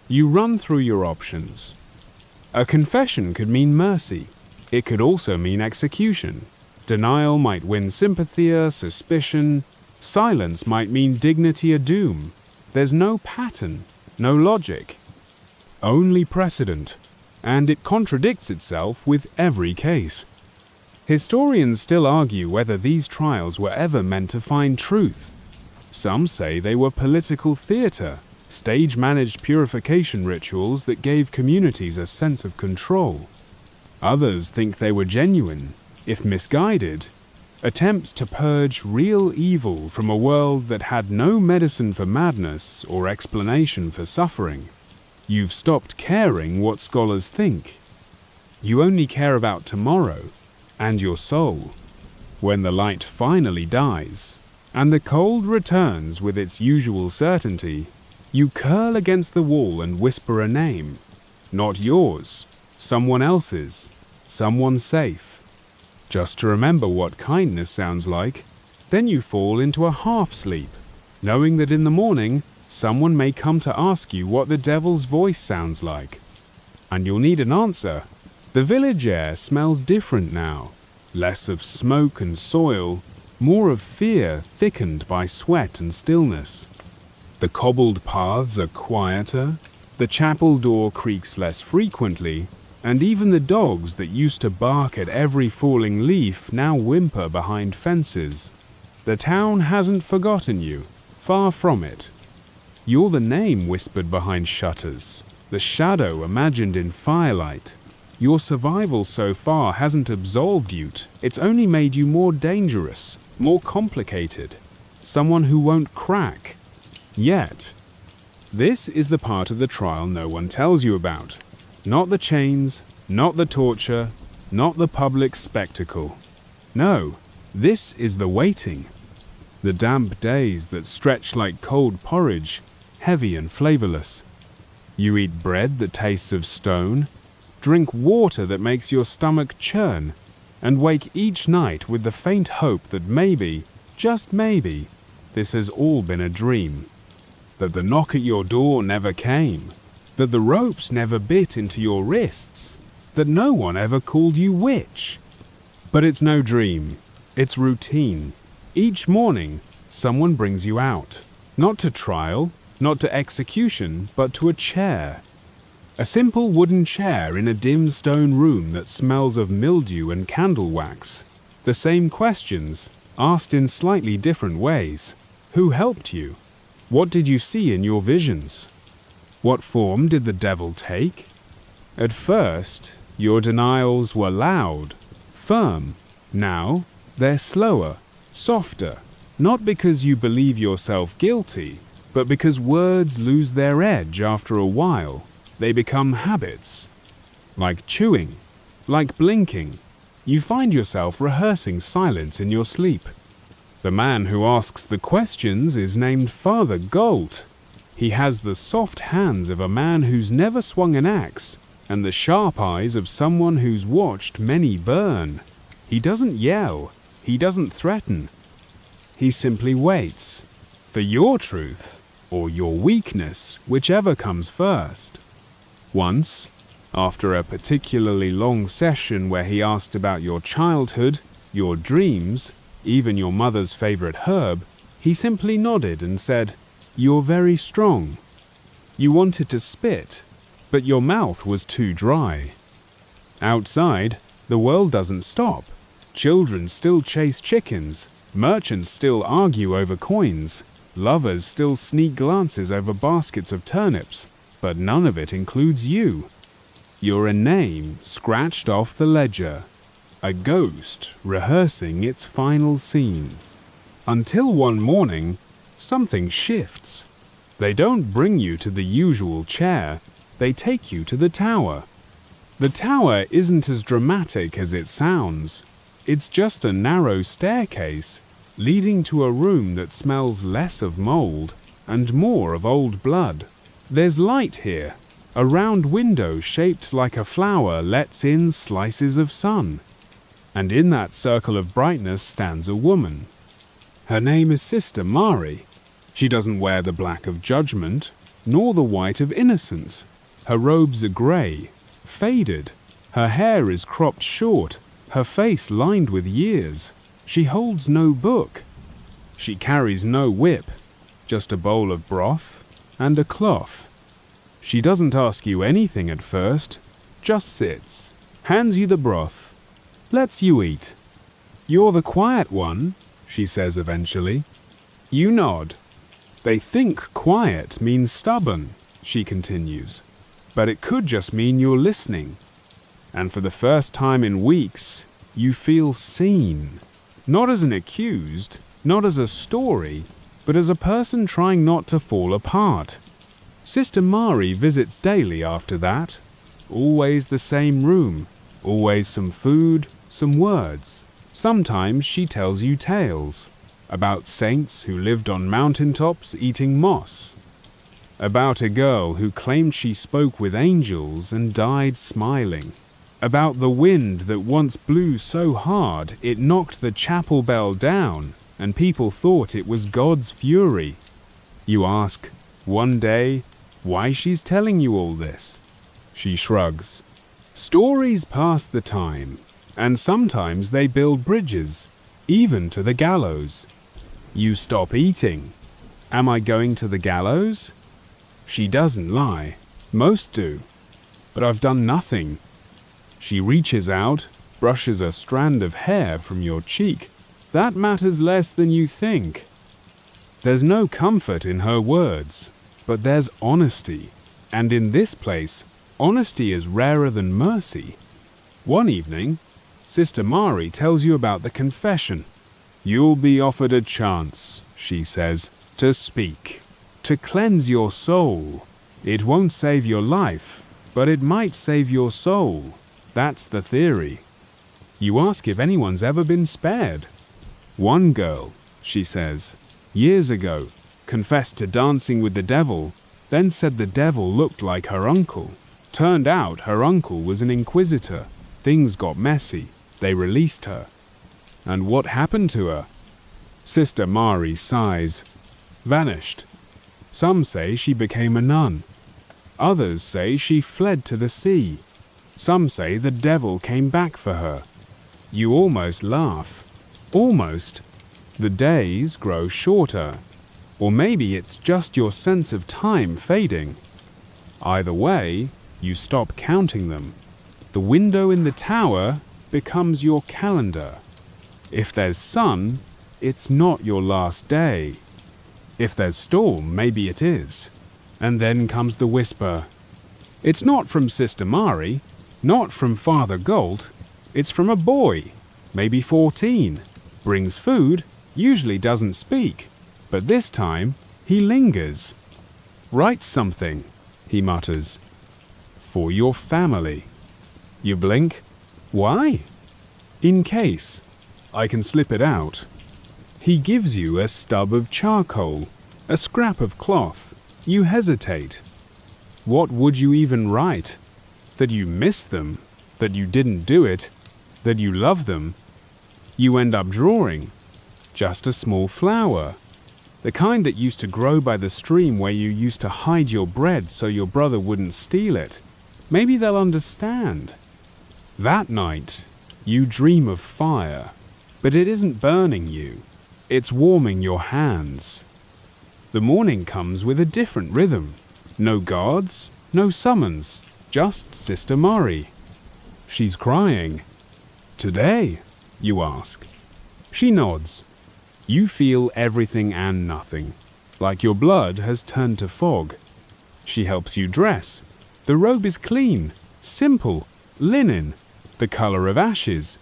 You run through your options. A confession could mean mercy. It could also mean execution. Denial might win sympathy or suspicion. Silence might mean dignity or doom. There's no pattern, no logic. Only precedent. And it contradicts itself with every case. Historians still argue whether these trials were ever meant to find truth. Some say they were political theater, stage-managed purification rituals that gave communities a sense of control. Others think they were genuine, if misguided, attempts to purge real evil from a world that had no medicine for madness or explanation for suffering. You've stopped caring what scholars think. You only care about tomorrow and your soul. When the light finally dies, and the cold returns with its usual certainty, you curl against the wall and whisper a name. Not yours, someone else's, someone safe. Just to remember what kindness sounds like, then you fall into a half-sleep, knowing that in the morning, someone may come to ask you what the devil's voice sounds like. And you'll need an answer. The village air smells different now. Less of smoke and soil, more of fear thickened by sweat and stillness. The cobbled paths are quieter, the chapel door creaks less frequently, and even the dogs that used to bark at every falling leaf now whimper behind fences. The town hasn't forgotten you, far from it. You're the name whispered behind shutters, the shadow imagined in firelight. Your survival so far hasn't absolved you, it's only made you more dangerous, more complicated, someone who won't crack. Yet. This is the part of the trial no one tells you about. Not the chains, not the torture, not the public spectacle. No, this is the waiting. The damp days that stretch like cold porridge, heavy and flavorless. You eat bread that tastes of stone, drink water that makes your stomach churn, and wake each night with the faint hope that maybe, just maybe, this has all been a dream. That the knock at your door never came. That the ropes never bit into your wrists, that no one ever called you witch. But it's no dream, it's routine. Each morning, someone brings you out, not to trial, not to execution, but to a chair. A simple wooden chair in a dim stone room that smells of mildew and candle wax. The same questions, asked in slightly different ways. Who helped you? What did you see in your visions? What form did the devil take? At first, your denials were loud, firm. Now, they're slower, softer, not because you believe yourself guilty, but because words lose their edge after a while. They become habits. Like chewing, like blinking. You find yourself rehearsing silence in your sleep. The man who asks the questions is named Father Galt. He has the soft hands of a man who's never swung an axe, and the sharp eyes of someone who's watched many burn. He doesn't yell, he doesn't threaten. He simply waits, for your truth, or your weakness, whichever comes first. Once, after a particularly long session where he asked about your childhood, your dreams, even your mother's favorite herb, he simply nodded and said, "You're very strong." You wanted to spit, but your mouth was too dry. Outside, the world doesn't stop. Children still chase chickens, merchants still argue over coins, lovers still sneak glances over baskets of turnips, but none of it includes you. You're a name scratched off the ledger, a ghost rehearsing its final scene. Until one morning, something shifts. They don't bring you to the usual chair, they take you to the tower. The tower isn't as dramatic as it sounds. It's just a narrow staircase, leading to a room that smells less of mold and more of old blood. There's light here. A round window shaped like a flower lets in slices of sun. And in that circle of brightness stands a woman. Her name is Sister Mari. She doesn't wear the black of judgment, nor the white of innocence. Her robes are grey, faded. Her hair is cropped short, her face lined with years. She holds no book. She carries no whip, just a bowl of broth and a cloth. She doesn't ask you anything at first, just sits, hands you the broth, lets you eat. "You're the quiet one," she says eventually. You nod. "They think quiet means stubborn," she continues, "but it could just mean you're listening. And for the first time in weeks, you feel seen. Not as an accused, not as a story, but as a person trying not to fall apart." Sister Mari visits daily after that. Always the same room, always some food, some words. Sometimes she tells you tales about saints who lived on mountaintops eating moss, about a girl who claimed she spoke with angels and died smiling, about the wind that once blew so hard it knocked the chapel bell down and people thought it was God's fury. You ask, one day, why she's telling you all this. She shrugs. Stories pass the time, and sometimes they build bridges, even to the gallows. You stop eating. Am I going to the gallows? She doesn't lie. Most do. But I've done nothing. She reaches out, brushes a strand of hair from your cheek. That matters less than you think. There's no comfort in her words, but there's honesty. And in this place, honesty is rarer than mercy. One evening, Sister Mari tells you about the confession. You'll be offered a chance, she says, to speak, to cleanse your soul. It won't save your life, but it might save your soul. That's the theory. You ask if anyone's ever been spared. One girl, she says, years ago, confessed to dancing with the devil, then said the devil looked like her uncle. Turned out her uncle was an inquisitor. Things got messy. They released her. And what happened to her? Sister Mari sighs. Vanished. Some say she became a nun. Others say she fled to the sea. Some say the devil came back for her. You almost laugh. Almost. The days grow shorter. Or maybe it's just your sense of time fading. Either way, you stop counting them. The window in the tower becomes your calendar. If there's sun, it's not your last day. If there's storm, maybe it is. And then comes the whisper. It's not from Sister Mari, not from Father Galt. It's from a boy, maybe 14. Brings food, usually doesn't speak. But this time, he lingers. Write something, he mutters. For your family. You blink. Why? In case. I can slip it out. He gives you a stub of charcoal, a scrap of cloth. You hesitate. What would you even write? That you miss them, that you didn't do it, that you love them. You end up drawing. Just a small flower. The kind that used to grow by the stream where you used to hide your bread so your brother wouldn't steal it. Maybe they'll understand. That night, you dream of fire, but it isn't burning you. It's warming your hands. The morning comes with a different rhythm. No guards, no summons, just Sister Mari. She's crying. Today, you ask. She nods. You feel everything and nothing, like your blood has turned to fog. She helps you dress. The robe is clean, simple, linen, the color of ashes.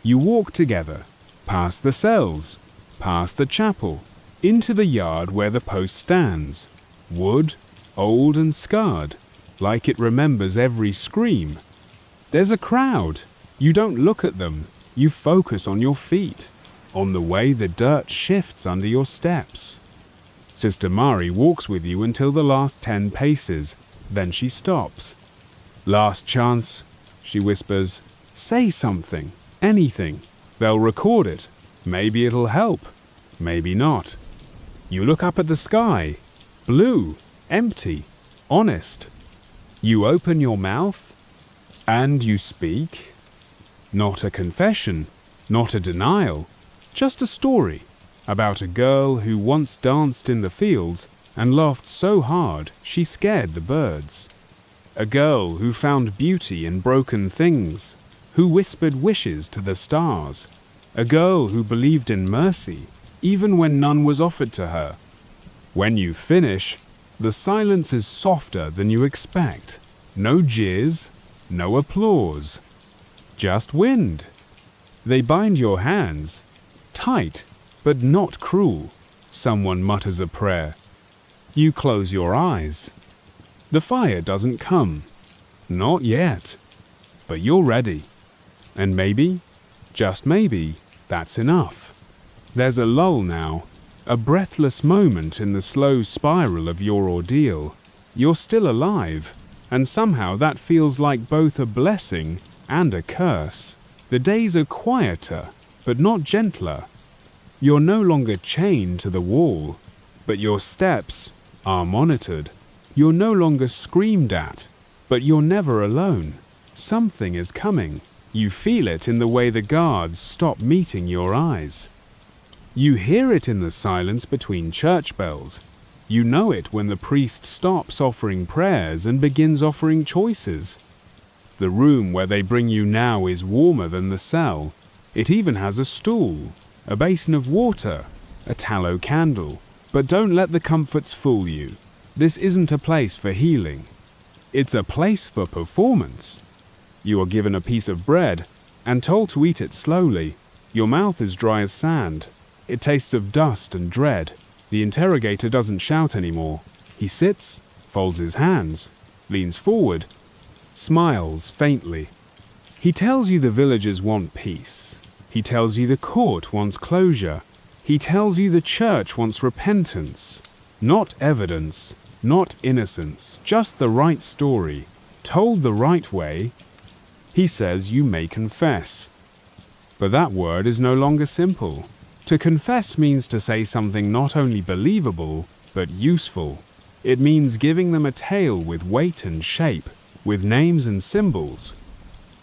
You walk together, past the cells, past the chapel, into the yard where the post stands. Wood, old and scarred, like it remembers every scream. There's a crowd. You don't look at them. You focus on your feet. On the way, the dirt shifts under your steps. Sister Mari walks with you until the last 10 paces, then she stops. "Last chance," she whispers. "Say something, anything. They'll record it. Maybe it'll help, maybe not." You look up at the sky. Blue, empty, honest. You open your mouth, and you speak. Not a confession, not a denial, just a story about a girl who once danced in the fields and laughed so hard she scared the birds. A girl who found beauty in broken things, who whispered wishes to the stars. A girl who believed in mercy, even when none was offered to her. When you finish, the silence is softer than you expect. No jeers, no applause. Just wind. They bind your hands, tight, but not cruel. Someone mutters a prayer. You close your eyes. The fire doesn't come. Not yet. But you're ready. And maybe, just maybe, that's enough. There's a lull now, a breathless moment in the slow spiral of your ordeal. You're still alive, and somehow that feels like both a blessing and a curse. The days are quieter, but not gentler. You're no longer chained to the wall, but your steps are monitored. You're no longer screamed at, but you're never alone. Something is coming. You feel it in the way the guards stop meeting your eyes. You hear it in the silence between church bells. You know it when the priest stops offering prayers and begins offering choices. The room where they bring you now is warmer than the cell. It even has a stool, a basin of water, a tallow candle. But don't let the comforts fool you. This isn't a place for healing. It's a place for performance. You are given a piece of bread and told to eat it slowly. Your mouth is dry as sand. It tastes of dust and dread. The interrogator doesn't shout anymore. He sits, folds his hands, leans forward, smiles faintly. He tells you the villagers want peace. He tells you the court wants closure. He tells you the church wants repentance. Not evidence, not innocence, just the right story, told the right way. He says you may confess. But that word is no longer simple. To confess means to say something not only believable, but useful. It means giving them a tale with weight and shape, with names and symbols.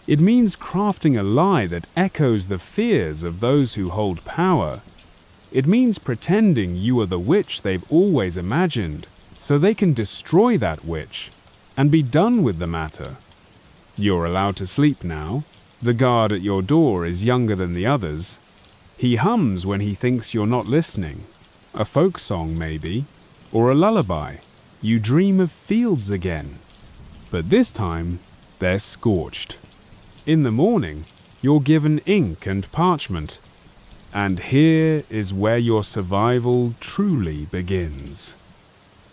It means crafting a lie that echoes the fears of those who hold power. It means pretending you are the witch they've always imagined, so they can destroy that witch and be done with the matter. You're allowed to sleep now. The guard at your door is younger than the others. He hums when he thinks you're not listening. A folk song, maybe, or a lullaby. You dream of fields again. But this time, they're scorched. In the morning, you're given ink and parchment. And here is where your survival truly begins.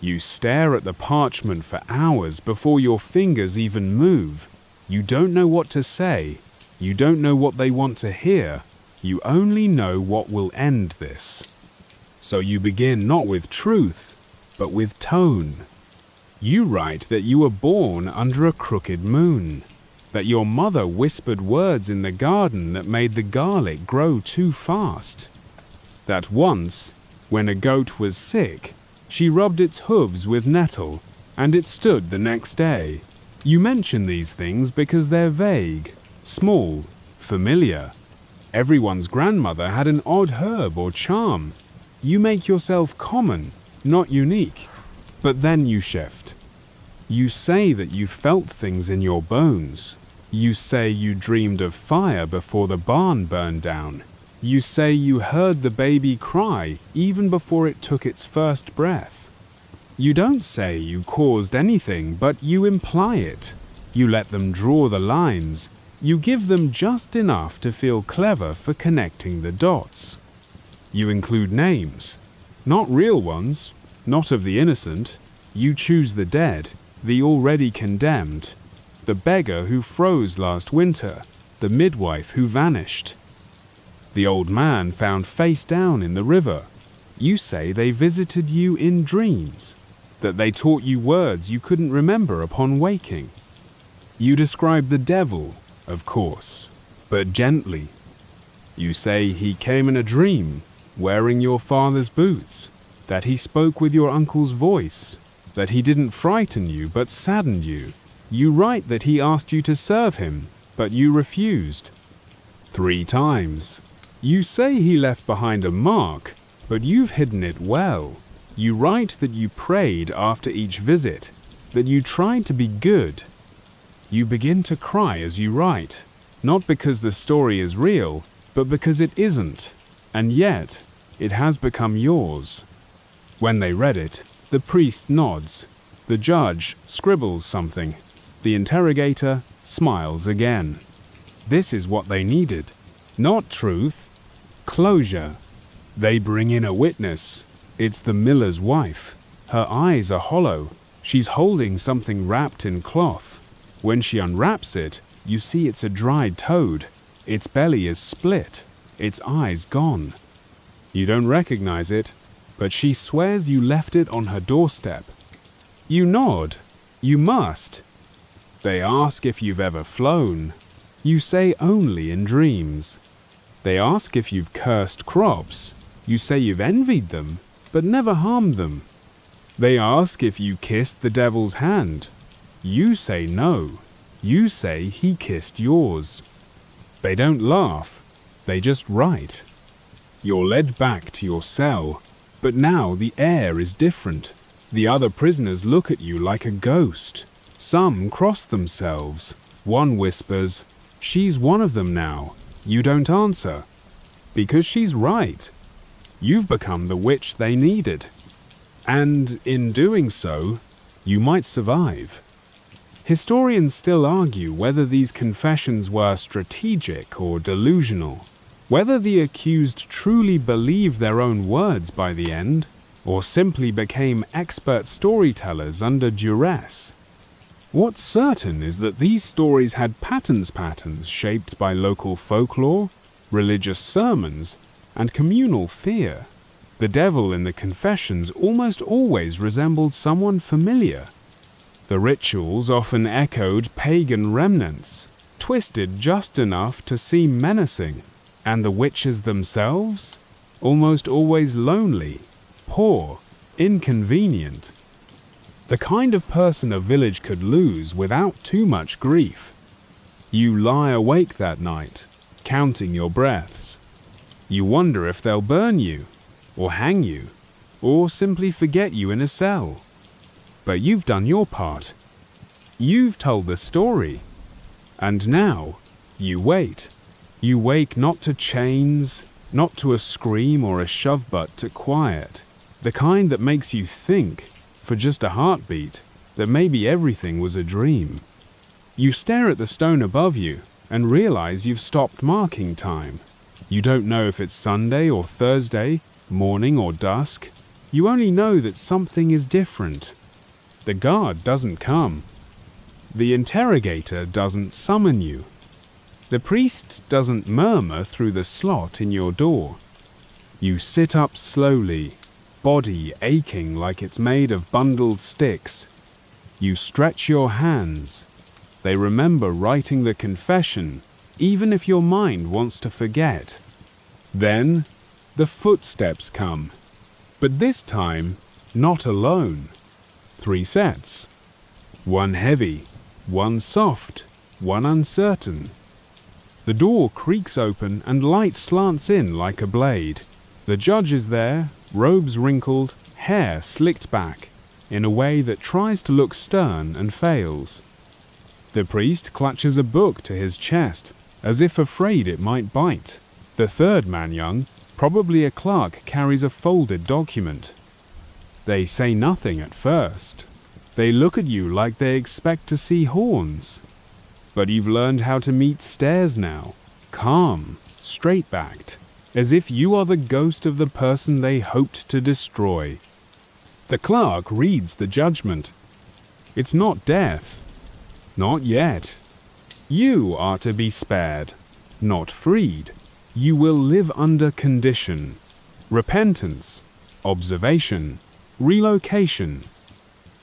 You stare at the parchment for hours before your fingers even move. You don't know what to say. You don't know what they want to hear. You only know what will end this. So you begin not with truth, but with tone. You write that you were born under a crooked moon, that your mother whispered words in the garden that made the garlic grow too fast, that once, when a goat was sick, she rubbed its hooves with nettle, and it stood the next day. You mention these things because they're vague, small, familiar. Everyone's grandmother had an odd herb or charm. You make yourself common, not unique. But then you shift. You say that you felt things in your bones. You say you dreamed of fire before the barn burned down. You say you heard the baby cry even before it took its first breath. You don't say you caused anything, but you imply it. You let them draw the lines. You give them just enough to feel clever for connecting the dots. You include names, not real ones, not of the innocent. You choose the dead, the already condemned, the beggar who froze last winter, the midwife who vanished. the old man found face down in the river. You say they visited you in dreams, that they taught you words you couldn't remember upon waking. You describe the devil, of course, but gently. You say he came in a dream, wearing your father's boots, that he spoke with your uncle's voice, that he didn't frighten you but saddened you. You write that he asked you to serve him, but you refused. 3 times. You say he left behind a mark, but you've hidden it well. You write that you prayed after each visit, that you tried to be good. You begin to cry as you write, not because the story is real, but because it isn't, and yet it has become yours. When they read it, the priest nods, the judge scribbles something, the interrogator smiles again. This is what they needed. Not truth, closure. They bring in a witness. It's the miller's wife. Her eyes are hollow. She's holding something wrapped in cloth. When she unwraps it, you see it's a dried toad. Its belly is split, its eyes gone. You don't recognize it, but she swears you left it on her doorstep. You nod. You must. They ask if you've ever flown. You say only in dreams. They ask if you've cursed crops. You say you've envied them, but never harmed them. They ask if you kissed the devil's hand. You say no. You say he kissed yours. They don't laugh. They just write. You're led back to your cell, but now the air is different. The other prisoners look at you like a ghost. Some cross themselves. One whispers, "She's one of them now." You don't answer. Because she's right. You've become the witch they needed. And in doing so, you might survive. Historians still argue whether these confessions were strategic or delusional, whether the accused truly believed their own words by the end, or simply became expert storytellers under duress. What's certain is that these stories had patterns shaped by local folklore, religious sermons, and communal fear. The devil in the confessions almost always resembled someone familiar. The rituals often echoed pagan remnants, twisted just enough to seem menacing, and the witches themselves? Almost always lonely, poor, inconvenient. The kind of person a village could lose without too much grief. You lie awake that night, counting your breaths. You wonder if they'll burn you, or hang you, or simply forget you in a cell. But you've done your part. You've told the story. And now, you wait. You wake not to chains, not to a scream or a shove but to quiet, the kind that makes you think, for just a heartbeat, that maybe everything was a dream. You stare at the stone above you and realize you've stopped marking time. You don't know if it's Sunday or Thursday, morning or dusk. You only know that something is different. The guard doesn't come. The interrogator doesn't summon you. The priest doesn't murmur through the slot in your door. You sit up slowly, body aching like it's made of bundled sticks. You stretch your hands. They remember writing the confession, even if your mind wants to forget. Then, the footsteps come. But this time, not alone. 3 sets. One heavy, one soft, one uncertain. The door creaks open and light slants in like a blade. The judge is there, robes wrinkled, hair slicked back, in a way that tries to look stern and fails. The priest clutches a book to his chest, as if afraid it might bite. The third man young, probably a clerk, carries a folded document. They say nothing at first. They look at you like they expect to see horns. But you've learned how to meet stares now, calm, straight-backed, as if you are the ghost of the person they hoped to destroy. The clerk reads the judgment. It's not death. Not yet. You are to be spared, not freed. You will live under condition, repentance, observation, relocation.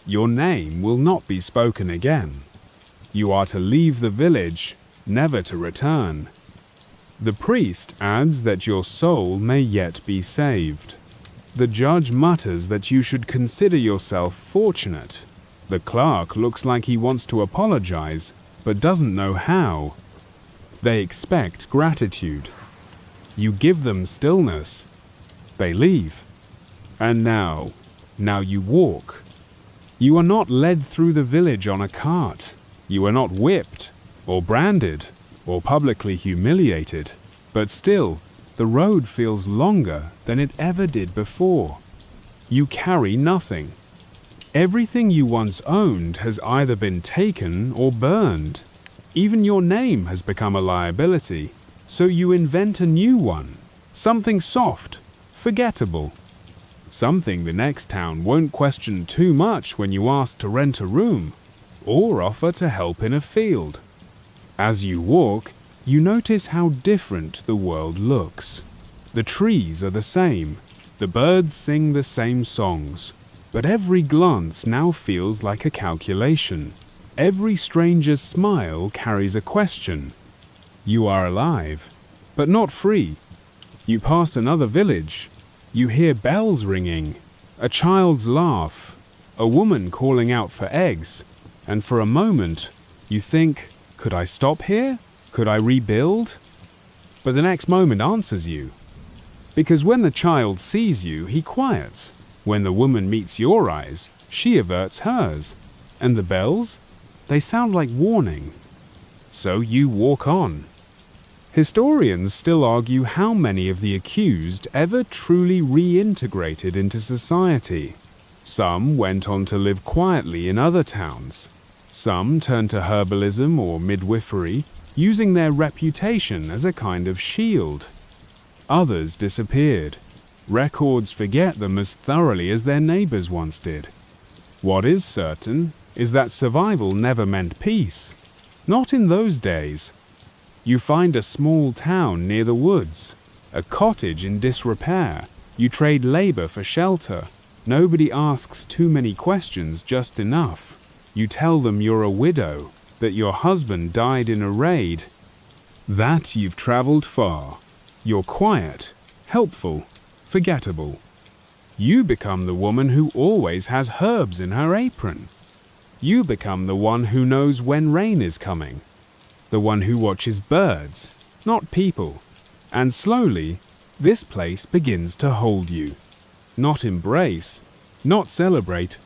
Your name will not be spoken again. You are to leave the village, never to return. The priest adds that your soul may yet be saved. The judge mutters that you should consider yourself fortunate. The clerk looks like he wants to apologize, but doesn't know how. They expect gratitude. You give them stillness. They leave. And now you walk. You are not led through the village on a cart. You are not whipped, or branded, or publicly humiliated. But still, the road feels longer than it ever did before. You carry nothing. Everything you once owned has either been taken or burned. Even your name has become a liability, so you invent a new one, something soft, forgettable. Something the next town won't question too much when you ask to rent a room or offer to help in a field. As you walk, you notice how different the world looks. The trees are the same, the birds sing the same songs, but every glance now feels like a calculation. Every stranger's smile carries a question. You are alive, but not free. You pass another village. You hear bells ringing, a child's laugh, a woman calling out for eggs, and for a moment you think, could I stop here? Could I rebuild? But the next moment answers you. Because when the child sees you, he quiets. When the woman meets your eyes, she averts hers. And the bells? They sound like warning. So you walk on. Historians still argue how many of the accused ever truly reintegrated into society. Some went on to live quietly in other towns. Some turned to herbalism or midwifery, using their reputation as a kind of shield. Others disappeared. Records forget them as thoroughly as their neighbors once did. What is certain is that survival never meant peace. Not in those days. You find a small town near the woods, a cottage in disrepair. You trade labor for shelter. Nobody asks too many questions, just enough. You tell them you're a widow, that your husband died in a raid, that you've traveled far. You're quiet, helpful, forgettable. You become the woman who always has herbs in her apron. You become the one who knows when rain is coming, the one who watches birds, not people. And slowly, this place begins to hold you. Not embrace, not celebrate,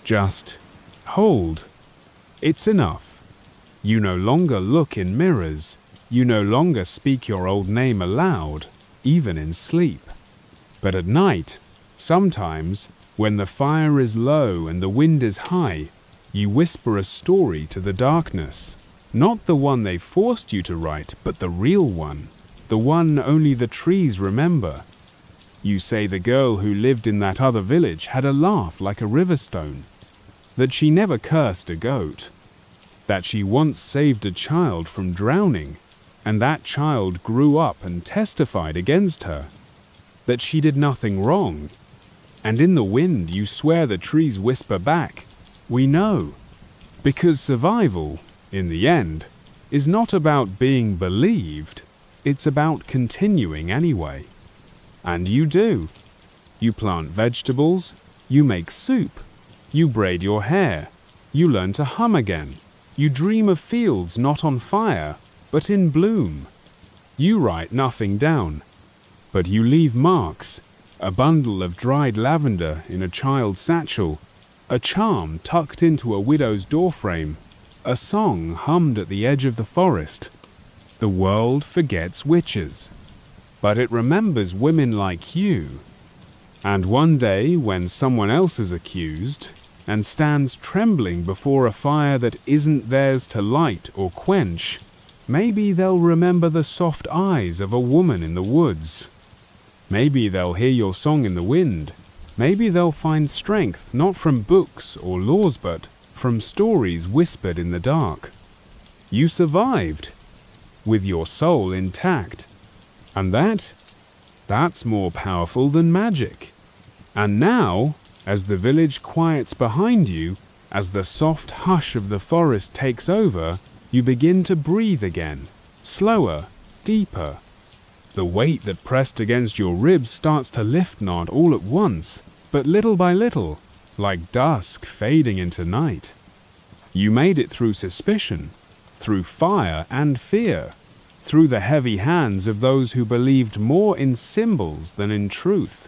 just hold. It's enough. You no longer look in mirrors. You no longer speak your old name aloud, even in sleep. But at night, sometimes, when the fire is low and the wind is high, you whisper a story to the darkness. Not the one they forced you to write, but the real one. The one only the trees remember. You say the girl who lived in that other village had a laugh like a river stone. That she never cursed a goat. That she once saved a child from drowning, and that child grew up and testified against her. That she did nothing wrong. And in the wind you swear the trees whisper back, "We know." Because survival, in the end, is not about being believed, it's about continuing anyway. And you do. You plant vegetables, you make soup, you braid your hair, you learn to hum again, you dream of fields not on fire, but in bloom. You write nothing down, but you leave marks, a bundle of dried lavender in a child's satchel, a charm tucked into a widow's doorframe, a song hummed at the edge of the forest. The world forgets witches, but it remembers women like you. And one day, when someone else is accused and stands trembling before a fire that isn't theirs to light or quench, maybe they'll remember the soft eyes of a woman in the woods. Maybe they'll hear your song in the wind. Maybe they'll find strength not from books or laws, but from stories whispered in the dark. You survived, with your soul intact. And that's more powerful than magic. And now, as the village quiets behind you, as the soft hush of the forest takes over, you begin to breathe again, slower, deeper. The weight that pressed against your ribs starts to lift not all at once, but little by little, like dusk fading into night. You made it through suspicion, through fire and fear, through the heavy hands of those who believed more in symbols than in truth.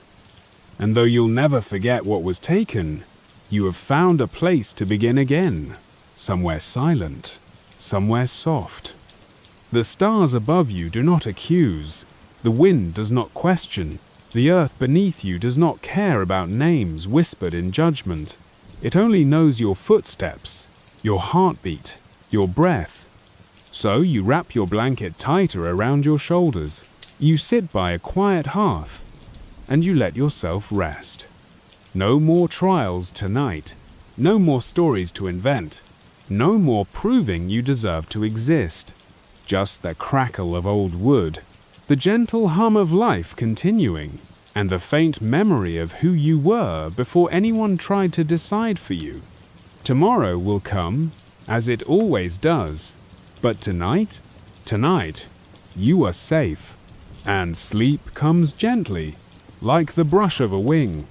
And though you'll never forget what was taken, you have found a place to begin again, somewhere silent, somewhere soft. The stars above you do not accuse, the wind does not question, the earth beneath you does not care about names whispered in judgment. It only knows your footsteps, your heartbeat, your breath. So you wrap your blanket tighter around your shoulders, you sit by a quiet hearth, and you let yourself rest. No more trials tonight, no more stories to invent, no more proving you deserve to exist. Just the crackle of old wood, the gentle hum of life continuing, and the faint memory of who you were before anyone tried to decide for you. Tomorrow will come, as it always does, but tonight, you are safe, and sleep comes gently, like the brush of a wing.